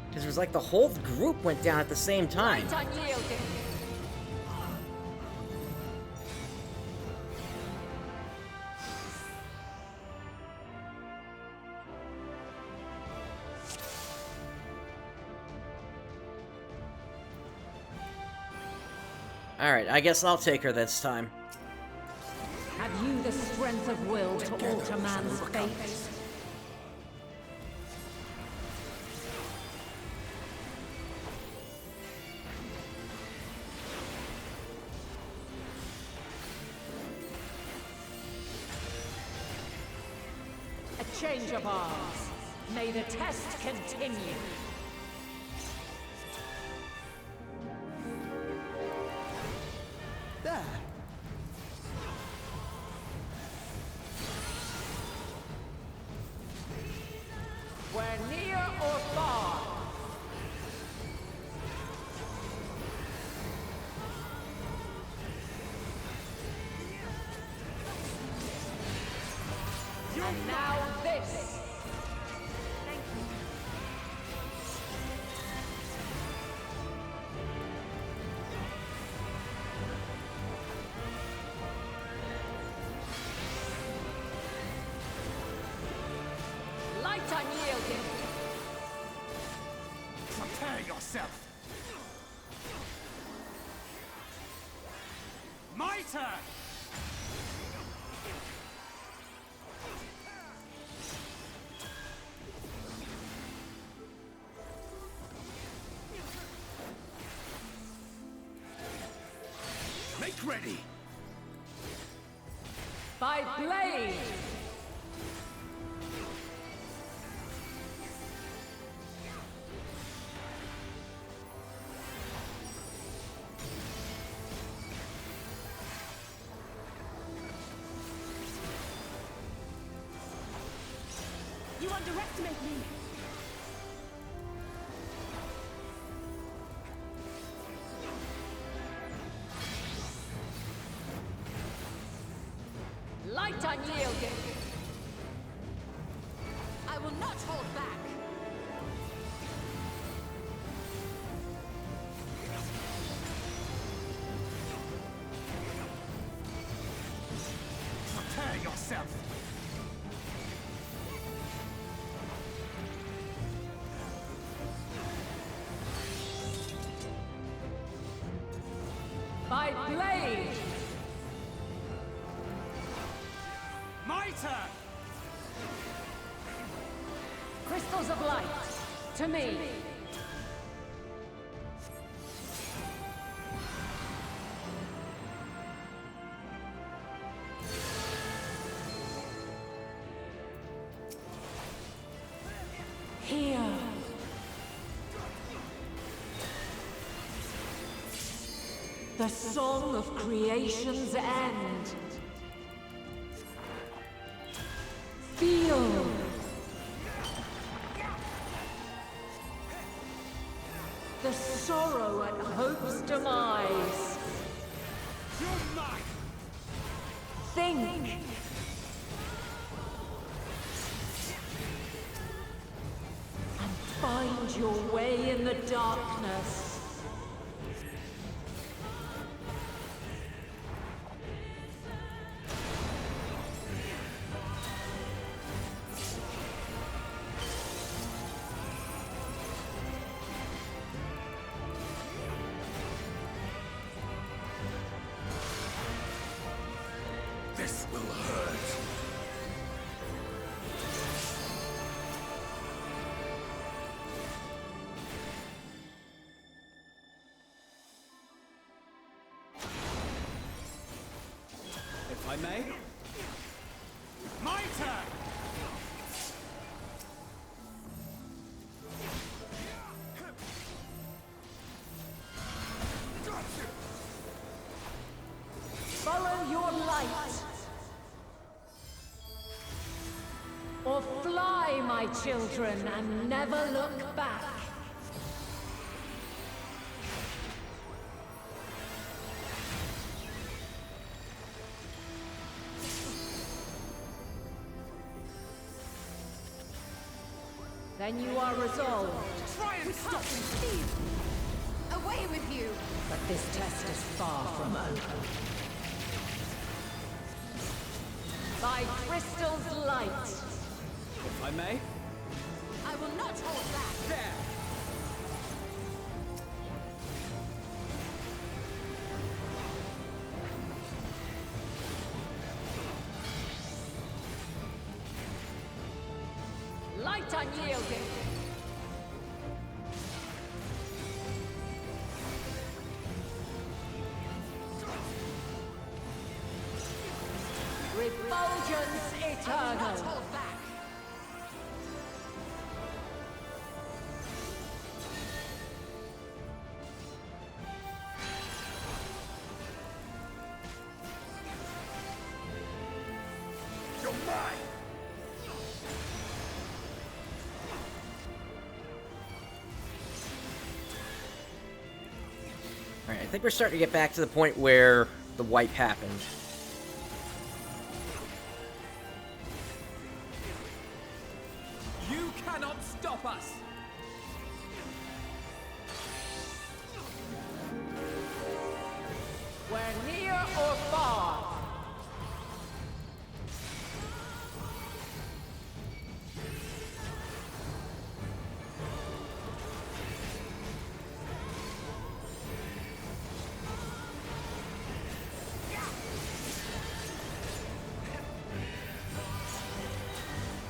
Because it was like the whole group went down at the same time. Unyielding. Alright, I guess I'll take her this time. Have you the strength of will to alter man's fate? A change of arms. May the test continue. There. We're near or far. And now this. Light unyielding. Prepare yourself! My turn! Make ready! By blade. You underestimate me. unyielding. I will not hold back. Prepare yourself! By blade! My turn! Crystals of light, to me! Here! The song of creation's end! Feel! The sorrow at hope's demise. You're mine! Think! And find your way in the darkness. This will hurt. If I may? My turn! Follow your light. Or fly, my children, and never look back. Then you are resolved. Try and stop me! Steve! Away with you! But this test is far from over. By crystal's light. If I may? I will not hold back. There! Light unyielding. Refulgence I will not eternal. hold back. You're mine! Alright, I think we're starting to get back to the point where the wipe happened. You cannot stop us! We're near or far.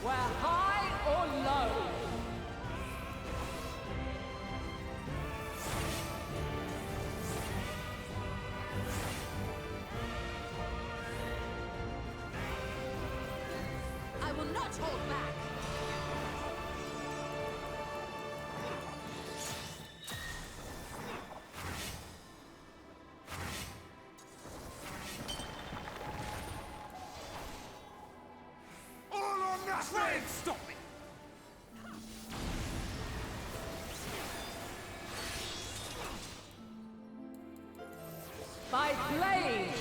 We're high or low. I will not hold back. All or nothing! Try and stop me! By blade.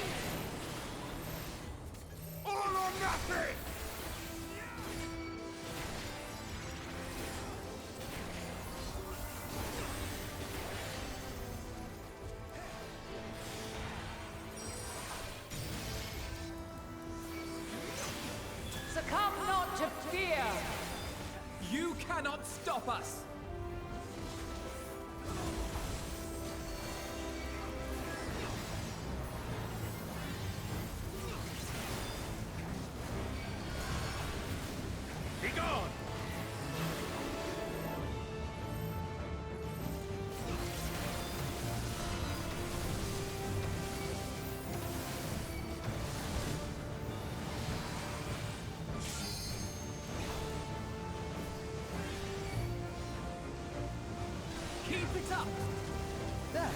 All or nothing! cannot stop us! Be gone! Keep it up! There.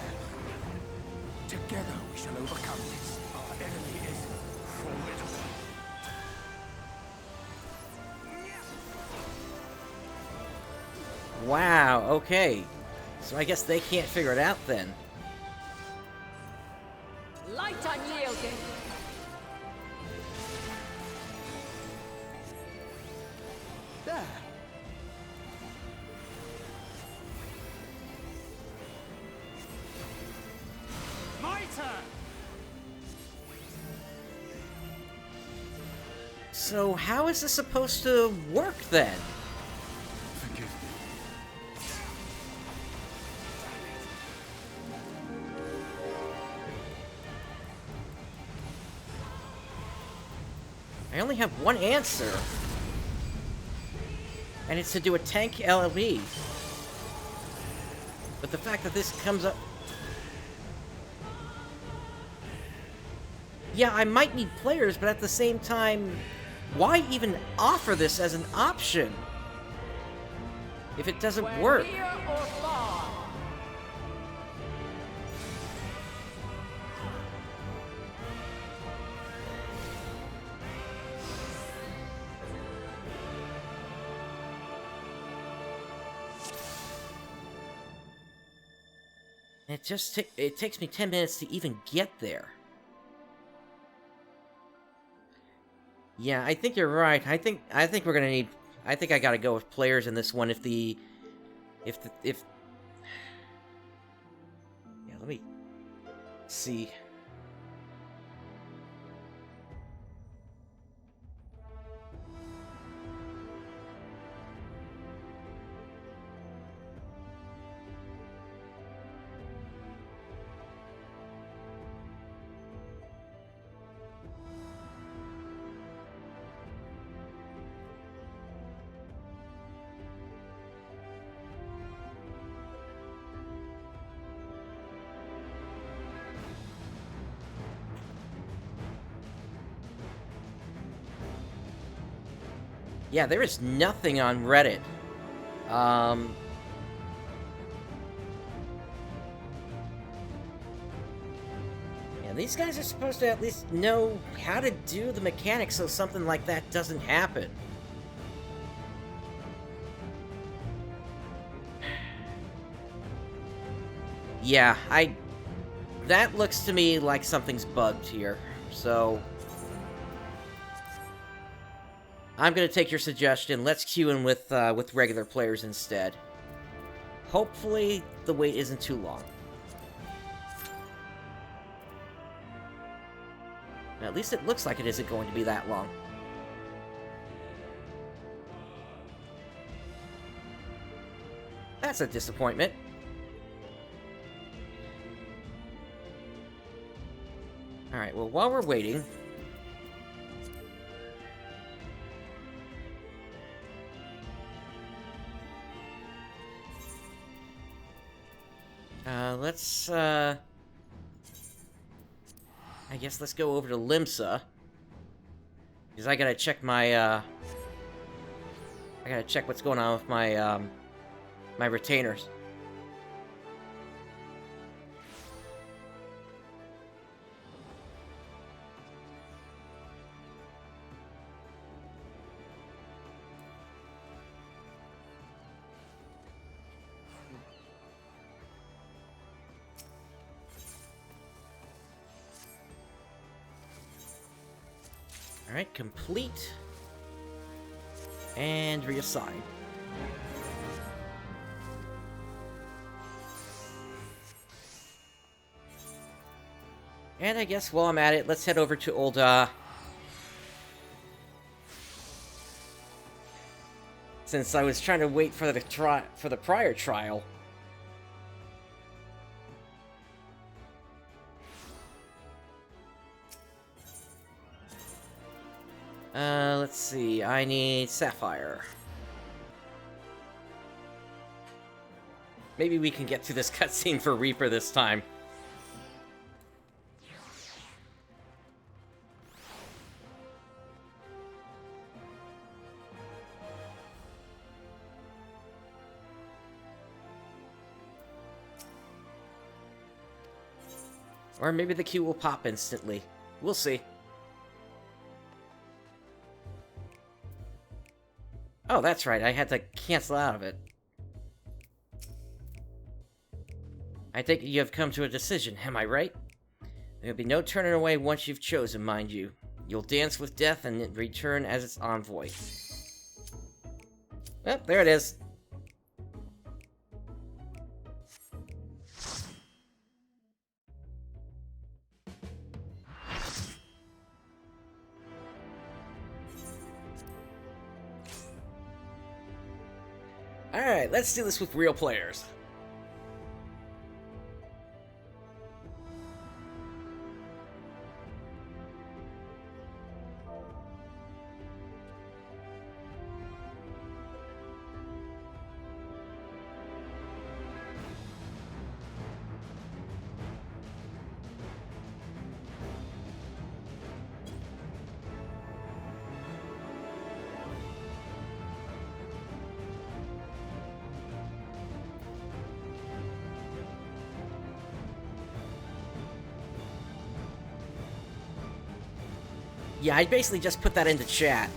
Together we shall overcome this. Our enemy is formidable. Wow, okay. So I guess they can't figure it out then. Light unyielding. There. My turn! So how is this supposed to work then? Forgive me. I only have one answer. And it's to do a tank LLB. But the fact that this comes up... Yeah, I might need players, but at the same time, why even offer this as an option if it doesn't work? Near or far. It takes me 10 minutes to even get there. Yeah, I think you're right. I think we're gonna need... I think I gotta go with players in this one if... Yeah, let me... see. Yeah, there is nothing on Reddit. Yeah, these guys are supposed to at least know how to do the mechanics so something like that doesn't happen. Yeah, that looks to me like something's bugged here, so... I'm gonna take your suggestion. Let's queue in with regular players instead. Hopefully, the wait isn't too long. At least it looks like it isn't going to be that long. That's a disappointment. Alright, well, while we're waiting... I guess let's go over to Limsa. Because I gotta check my, I gotta check what's going on with my, my retainers. Alright, complete. And reassign. And I guess while I'm at it, let's head over to old, Since I was trying to wait for the prior trial. Let's see. I need Sapphire. Maybe we can get through this cutscene for Reaper this time. Or maybe the queue will pop instantly. We'll see. Oh, that's right. I had to cancel out of it. I think you have come to a decision, am I right? There'll be no turning away once you've chosen, mind you. You'll dance with death and return as its envoy. Oh, there it is. Alright, let's do this with real players. Yeah, I basically just put that into chat.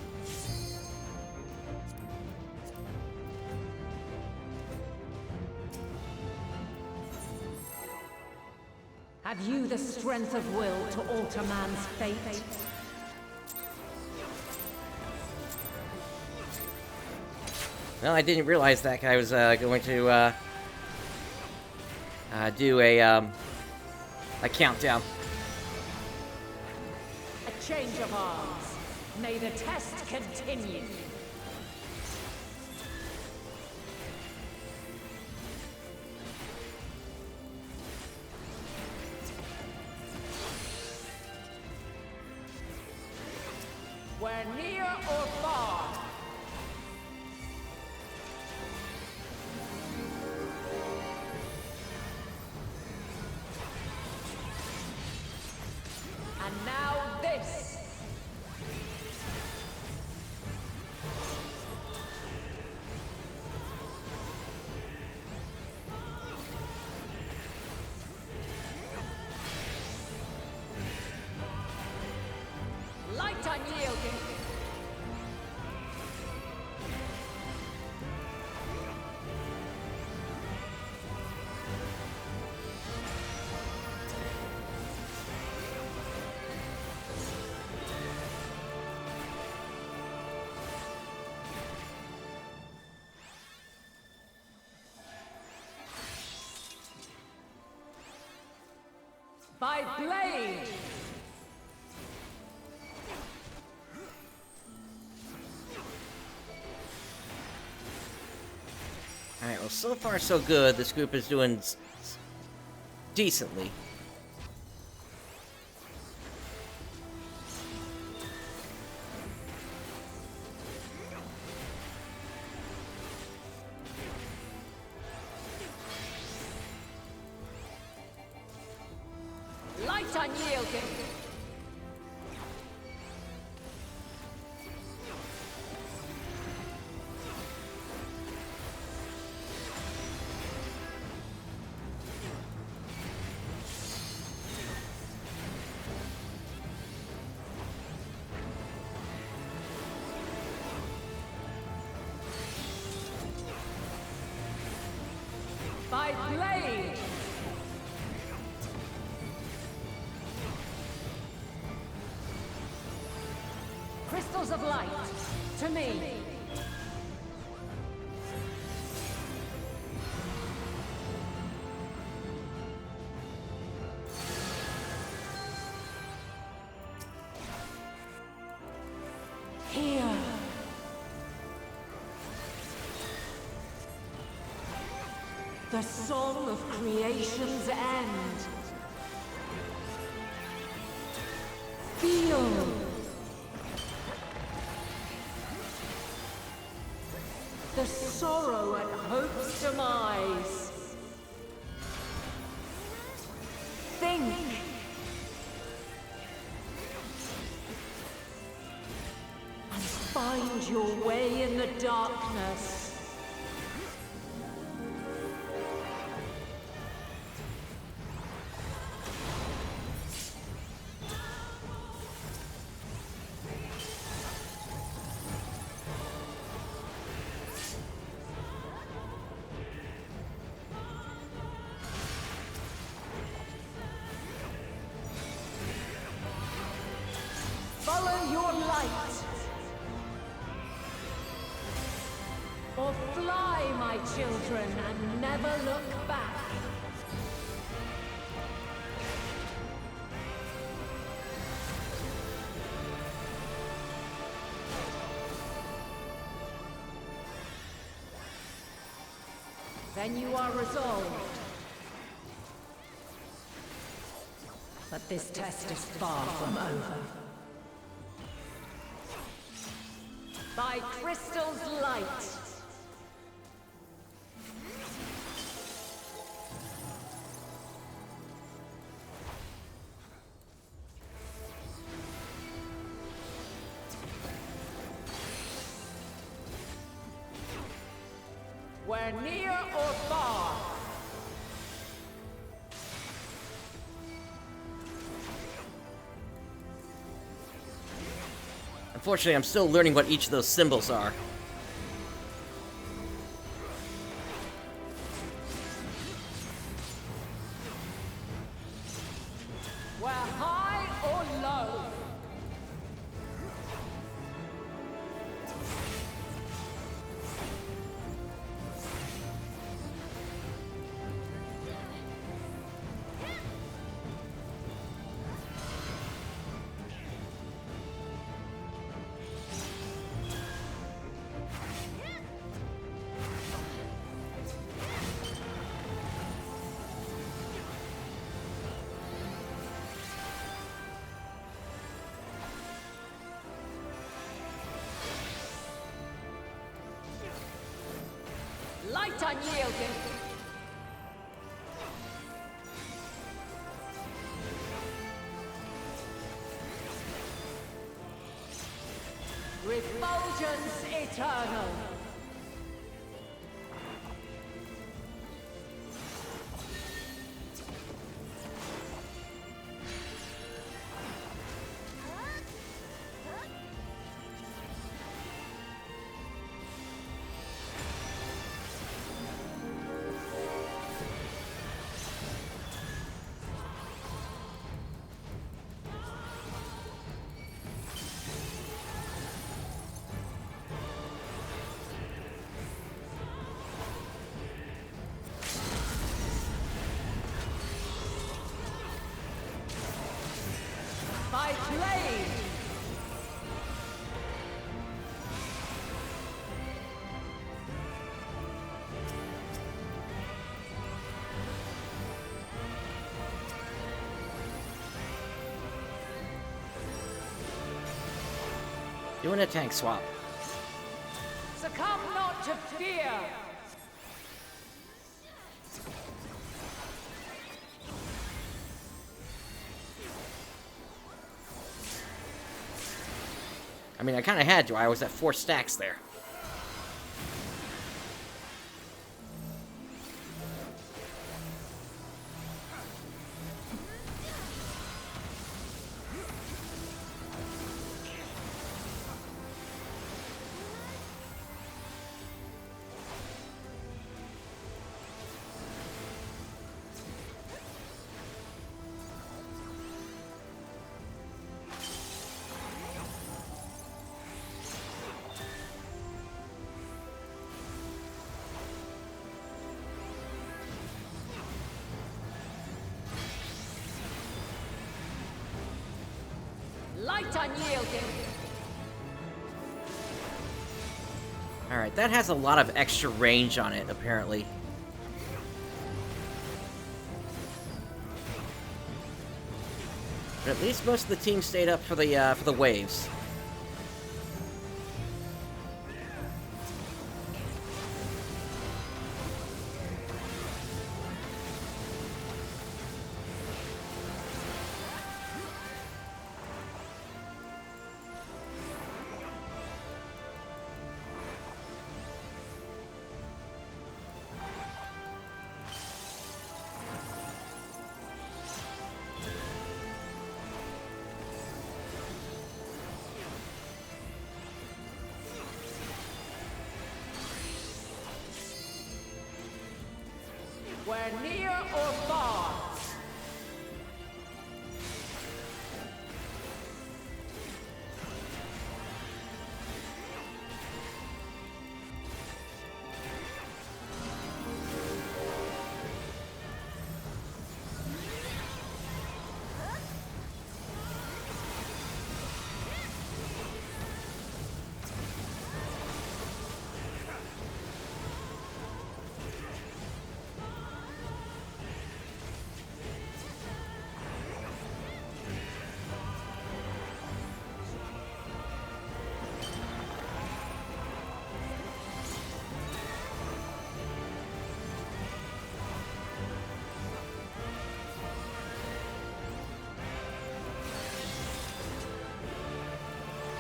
Have you the strength of will to alter man's fate? Well, I didn't realize that guy was going to do a countdown. A change of arms. May the test continue. We're near or far. And now this. Light unyielding. By blade! Alright, well, so far so good. This group is doing decently. Light unyielding. By blade! Crystals of light, to me! Here! The song of creation's end. Feel. The sorrow at hope's demise. Think. And find your way in the darkness. Follow your light. Or fly, my children, and never look back. Then you are resolved. But this test is far from over. By Crystal's light. Where near or far. Unfortunately, I'm still learning what each of those symbols are. Where high or low. Light unyielding. Refulgence eternal. By blade. Doing a tank swap. Succumb not to fear. I mean, I kind of had to. I was at 4 stacks there. Light unyielding. Alright, that has a lot of extra range on it, apparently. But at least most of the team stayed up for the waves. Where near or far.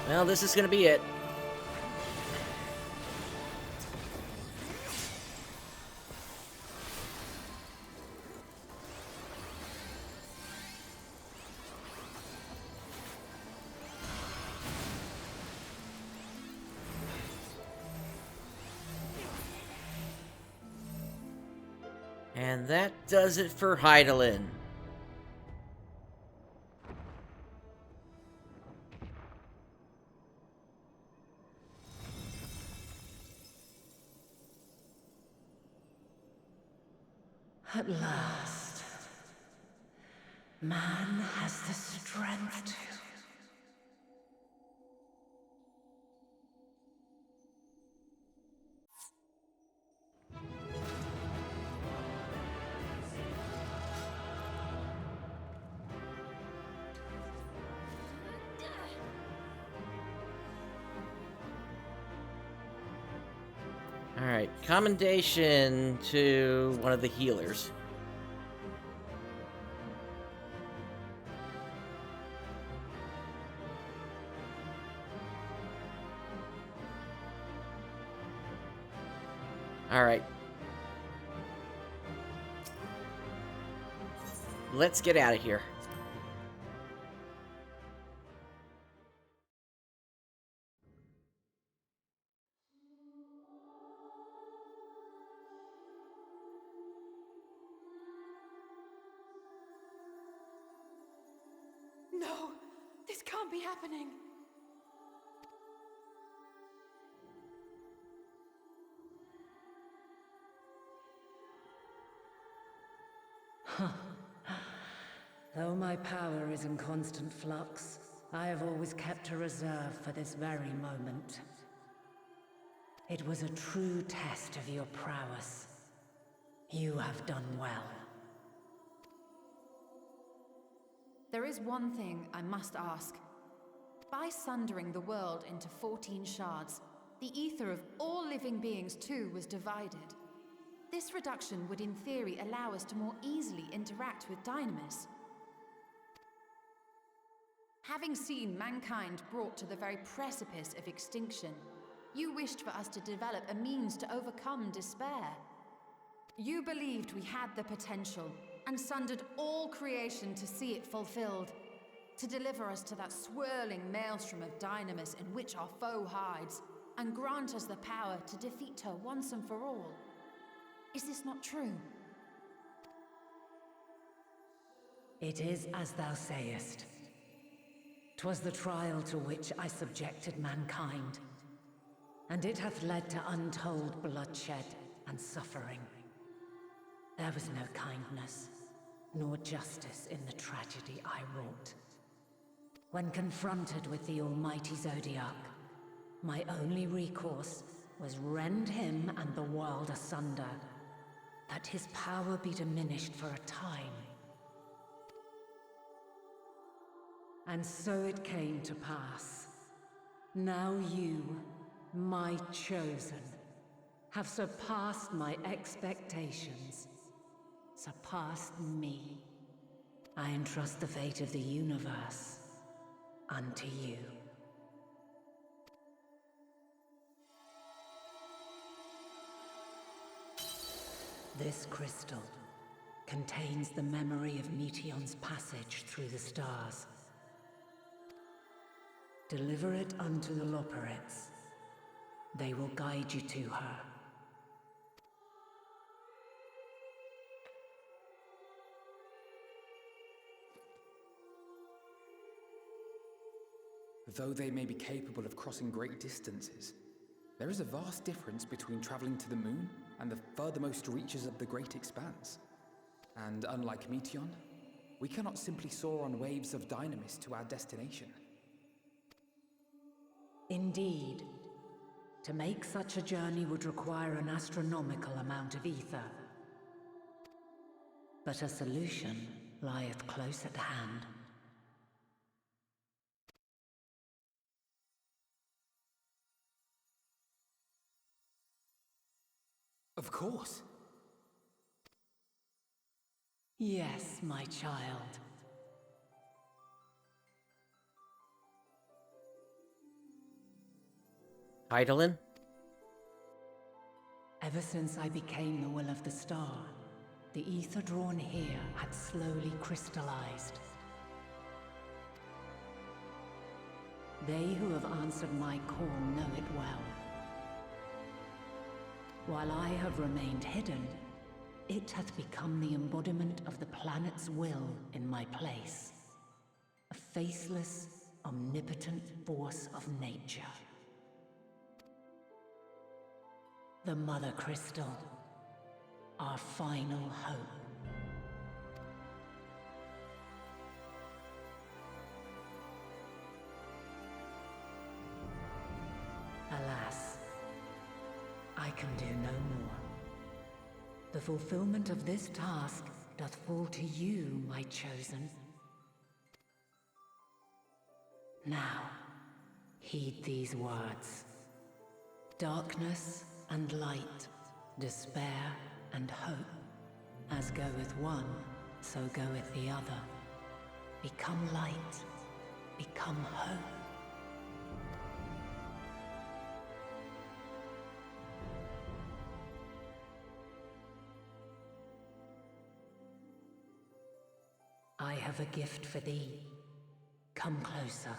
Well, this is gonna be it. And that does it for Hydaelyn. At last, man has the strength to... Alright, commendation to one of the healers. Alright. Let's get out of here. No! This can't be happening! Though my power is in constant flux, I have always kept a reserve for this very moment. It was a true test of your prowess. You have done well. There is one thing I must ask. By sundering the world into 14 shards, the ether of all living beings too was divided. This reduction would in theory allow us to more easily interact with Dynamis. Having seen mankind brought to the very precipice of extinction, you wished for us to develop a means to overcome despair. You believed we had the potential, and sundered all creation to see it fulfilled, to deliver us to that swirling maelstrom of Dynamis in which our foe hides, and grant us the power to defeat her once and for all. Is this not true? It is as thou sayest. 'Twas the trial to which I subjected mankind, and it hath led to untold bloodshed and suffering. There was no kindness, nor justice in the tragedy I wrought. When confronted with the almighty Zodiac, my only recourse was rend him and the world asunder, that his power be diminished for a time. And so it came to pass. Now you, my chosen, have surpassed my expectations. Surpassed me. I entrust the fate of the universe unto you. This crystal contains the memory of Meteion's passage through the stars. Deliver it unto the Loporrits. They will guide you to her. Though they may be capable of crossing great distances, there is a vast difference between traveling to the moon and the furthermost reaches of the great expanse. And unlike Meteion, we cannot simply soar on waves of dynamis to our destination. Indeed. To make such a journey would require an astronomical amount of ether. But a solution lieth close at hand. Of course. Yes, my child. Hydaelyn? Ever since I became the will of the star, the ether drawn here had slowly crystallized. They who have answered my call know it well. While I have remained hidden, it hath become the embodiment of the planet's will in my place. A faceless, omnipotent force of nature. The Mother Crystal, our final hope. Alas, I can do no more. The fulfillment of this task doth fall to you, my chosen. Now, heed these words. Darkness and light, despair and hope. As goeth one, so goeth the other. Become light, become hope. I have a gift for thee. Come closer.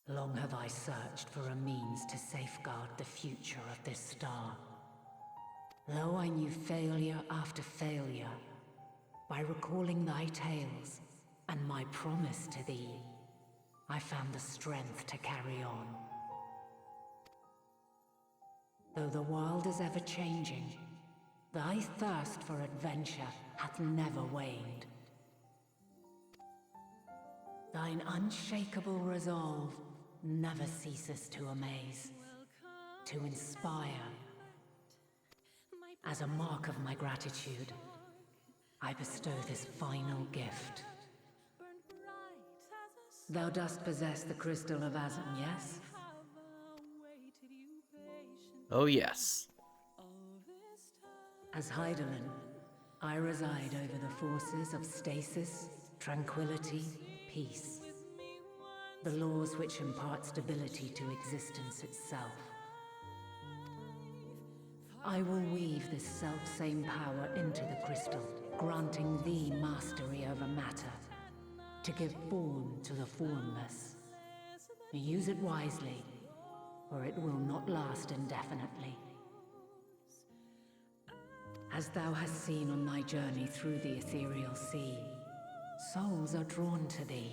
Long have I searched for a means to safeguard the future of this star. Though I knew failure after failure, by recalling thy tales and my promise to thee, I found the strength to carry on. Though the world is ever changing, thy thirst for adventure hath never waned. Thine unshakable resolve never ceases to amaze, to inspire. As a mark of my gratitude, I bestow this final gift. Thou dost possess the Crystal of Azem, yes? Oh yes. As Hydaelyn, I reside over the forces of stasis, tranquility, peace. The laws which impart stability to existence itself. I will weave this self-same power into the crystal, granting thee mastery over matter, to give form to the formless. Use it wisely, for it will not last indefinitely. As thou hast seen on thy journey through the ethereal sea, souls are drawn to thee.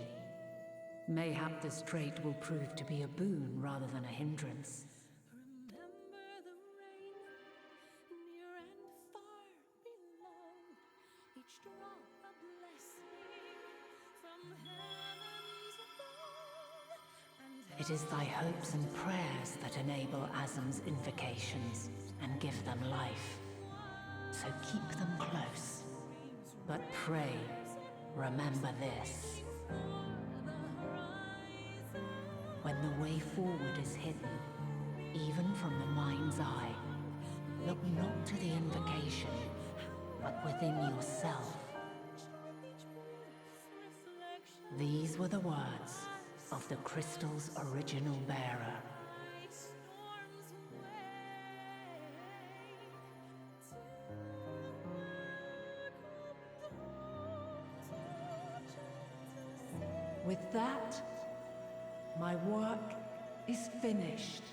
Mayhap this trait will prove to be a boon rather than a hindrance. It is thy hopes and prayers that enable Azam's invocations and give them life. So keep them close. But pray, remember this. When the way forward is hidden, even from the mind's eye, look not to the invocation, but within yourself. These were the words of the crystal's original bearer. With that, my work is finished.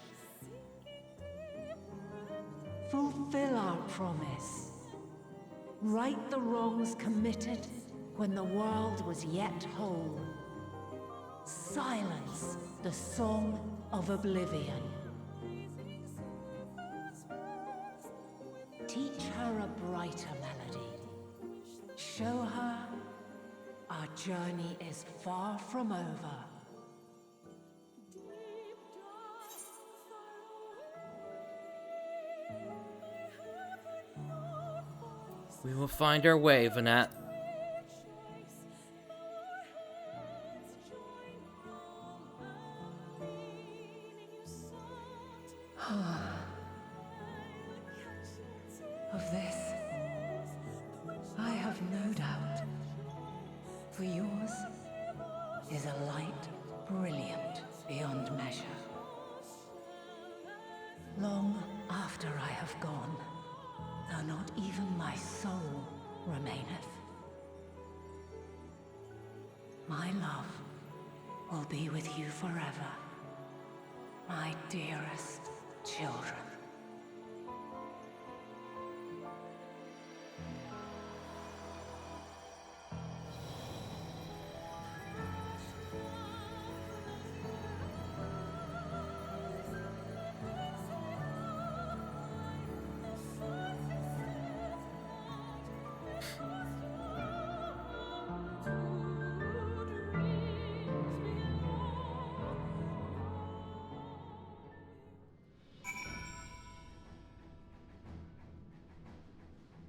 Fulfill our promise. Right the wrongs committed when the world was yet whole. Silence the song of oblivion. Teach her a brighter melody. Show her our journey is far from over. We will find our way, Vanat. Of this, I have no doubt. For yours is a light brilliant beyond measure. Long after I have gone, though not even my soul remaineth, my love will be with you forever, my dearest children.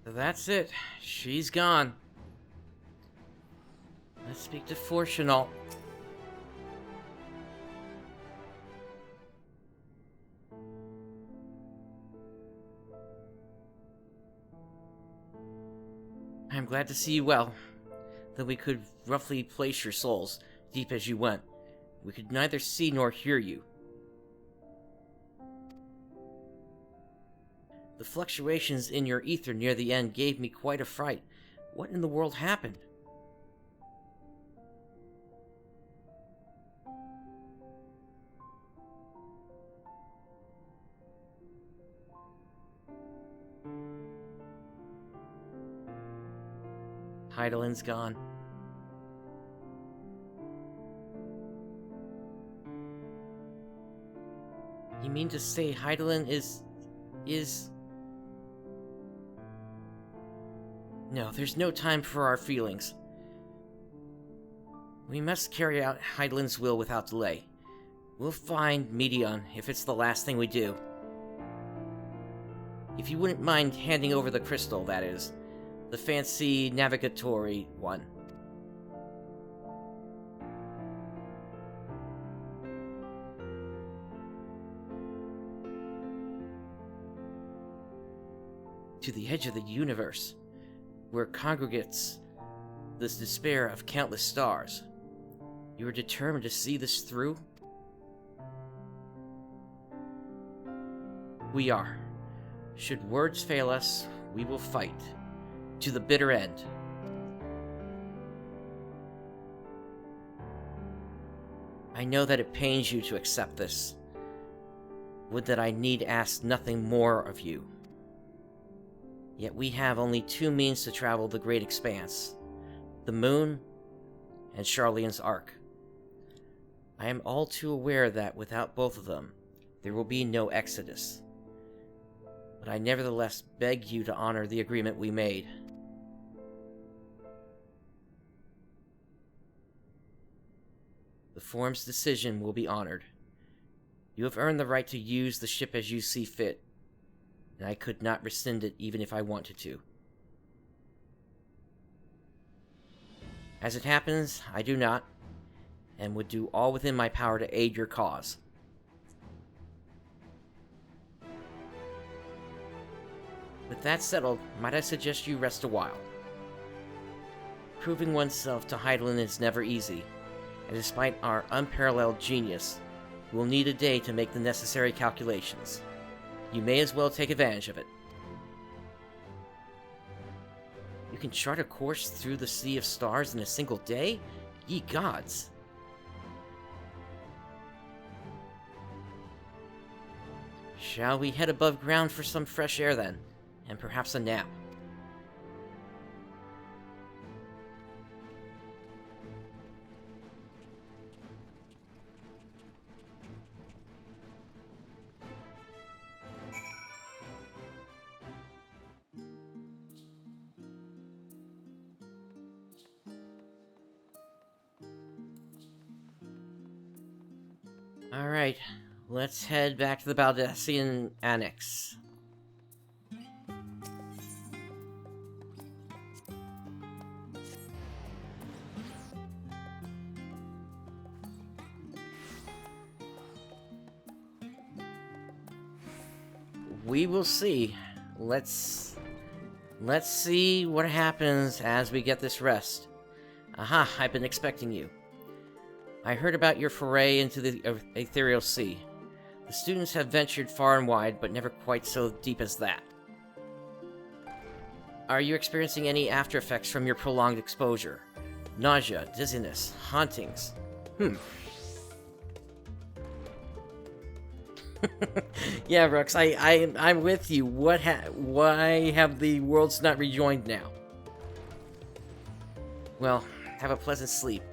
That's it. She's gone. Let's speak to Fortunal. I'm glad to see you well. Though we could roughly place your souls, deep as you went, we could neither see nor hear you. The fluctuations in your ether near the end gave me quite a fright. What in the world happened? Hydaelyn's gone. You mean to say Hydaelyn is... No, there's no time for our feelings. We must carry out Hydaelyn's will without delay. We'll find Medion if it's the last thing we do. If you wouldn't mind handing over the crystal, that is. The fancy navigatory one. To the edge of the universe, where congregates the despair of countless stars. You are determined to see this through? We are. Should words fail us, we will fight. To the bitter end. I know that it pains you to accept this. Would that I need ask nothing more of you. Yet we have only two means to travel the great expanse. The moon and Charlene's Ark. I am all too aware that without both of them, there will be no exodus. But I nevertheless beg you to honor the agreement we made. The Forum's decision will be honored, You have earned the right to use the ship as you see fit, and I could not rescind it even if I wanted to. As it happens, I do not, and would do all within my power to aid your cause. With that settled, might I suggest you rest a while? Proving oneself to Hydaelyn is never easy, and despite our unparalleled genius, we'll need a day to make the necessary calculations. You may as well take advantage of it. You can chart a course through the sea of stars in a single day? Ye gods! Shall we head above ground for some fresh air then, and perhaps a nap? Alright, let's head back to the Baldassian Annex. We will see. Let's see what happens as we get this rest. Aha, I've been expecting you. I heard about your foray into the aetherial sea. The students have ventured far and wide, but never quite so deep as that. Are you experiencing any after effects from your prolonged exposure? Nausea, dizziness, hauntings? Yeah, Rux, I'm with you. Why have the worlds not rejoined now? Well, have a pleasant sleep.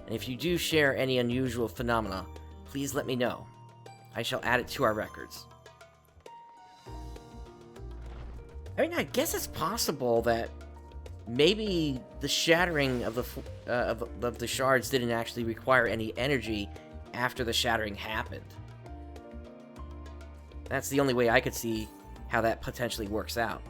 And if you do share any unusual phenomena, please let me know. I shall add it to our records. I mean, I guess it's possible that maybe the shattering of the shards didn't actually require any energy after the shattering happened. That's the only way I could see how that potentially works out.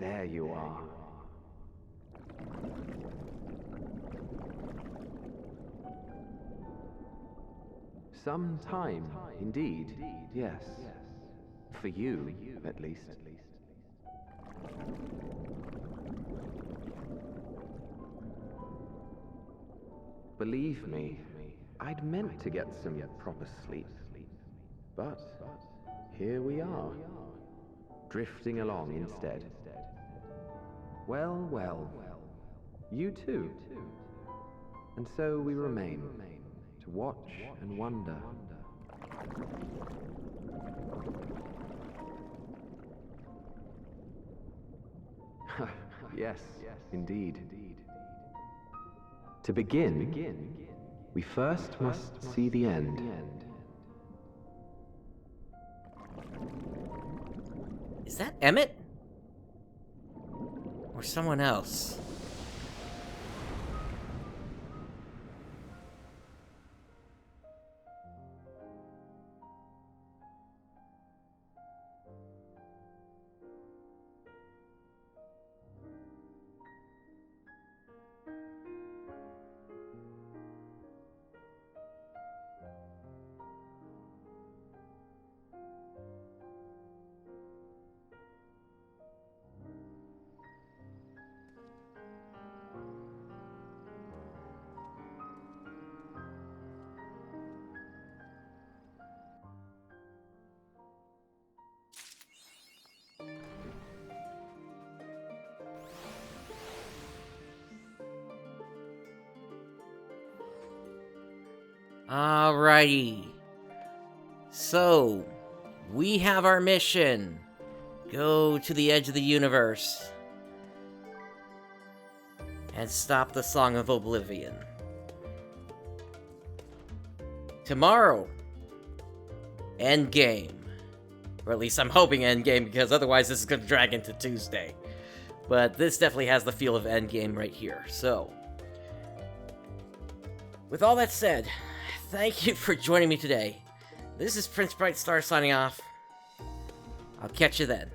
There you are. Some time, indeed, yes. For you, at least. Believe me, I'd meant to get some proper sleep. But here we are, drifting along instead. Well, well, you too. And so we remain, to watch and wonder. Yes, indeed. To begin, we first must see the end. Is that Emmett? Or someone else? Alrighty. So, we have our mission. Go to the edge of the universe. And stop the Song of Oblivion. Tomorrow, Endgame. Or at least I'm hoping Endgame, because otherwise this is going to drag into Tuesday. But this definitely has the feel of Endgame right here. So, with all that said, thank you for joining me today. This is PrinceBrightstar signing off. I'll catch you then.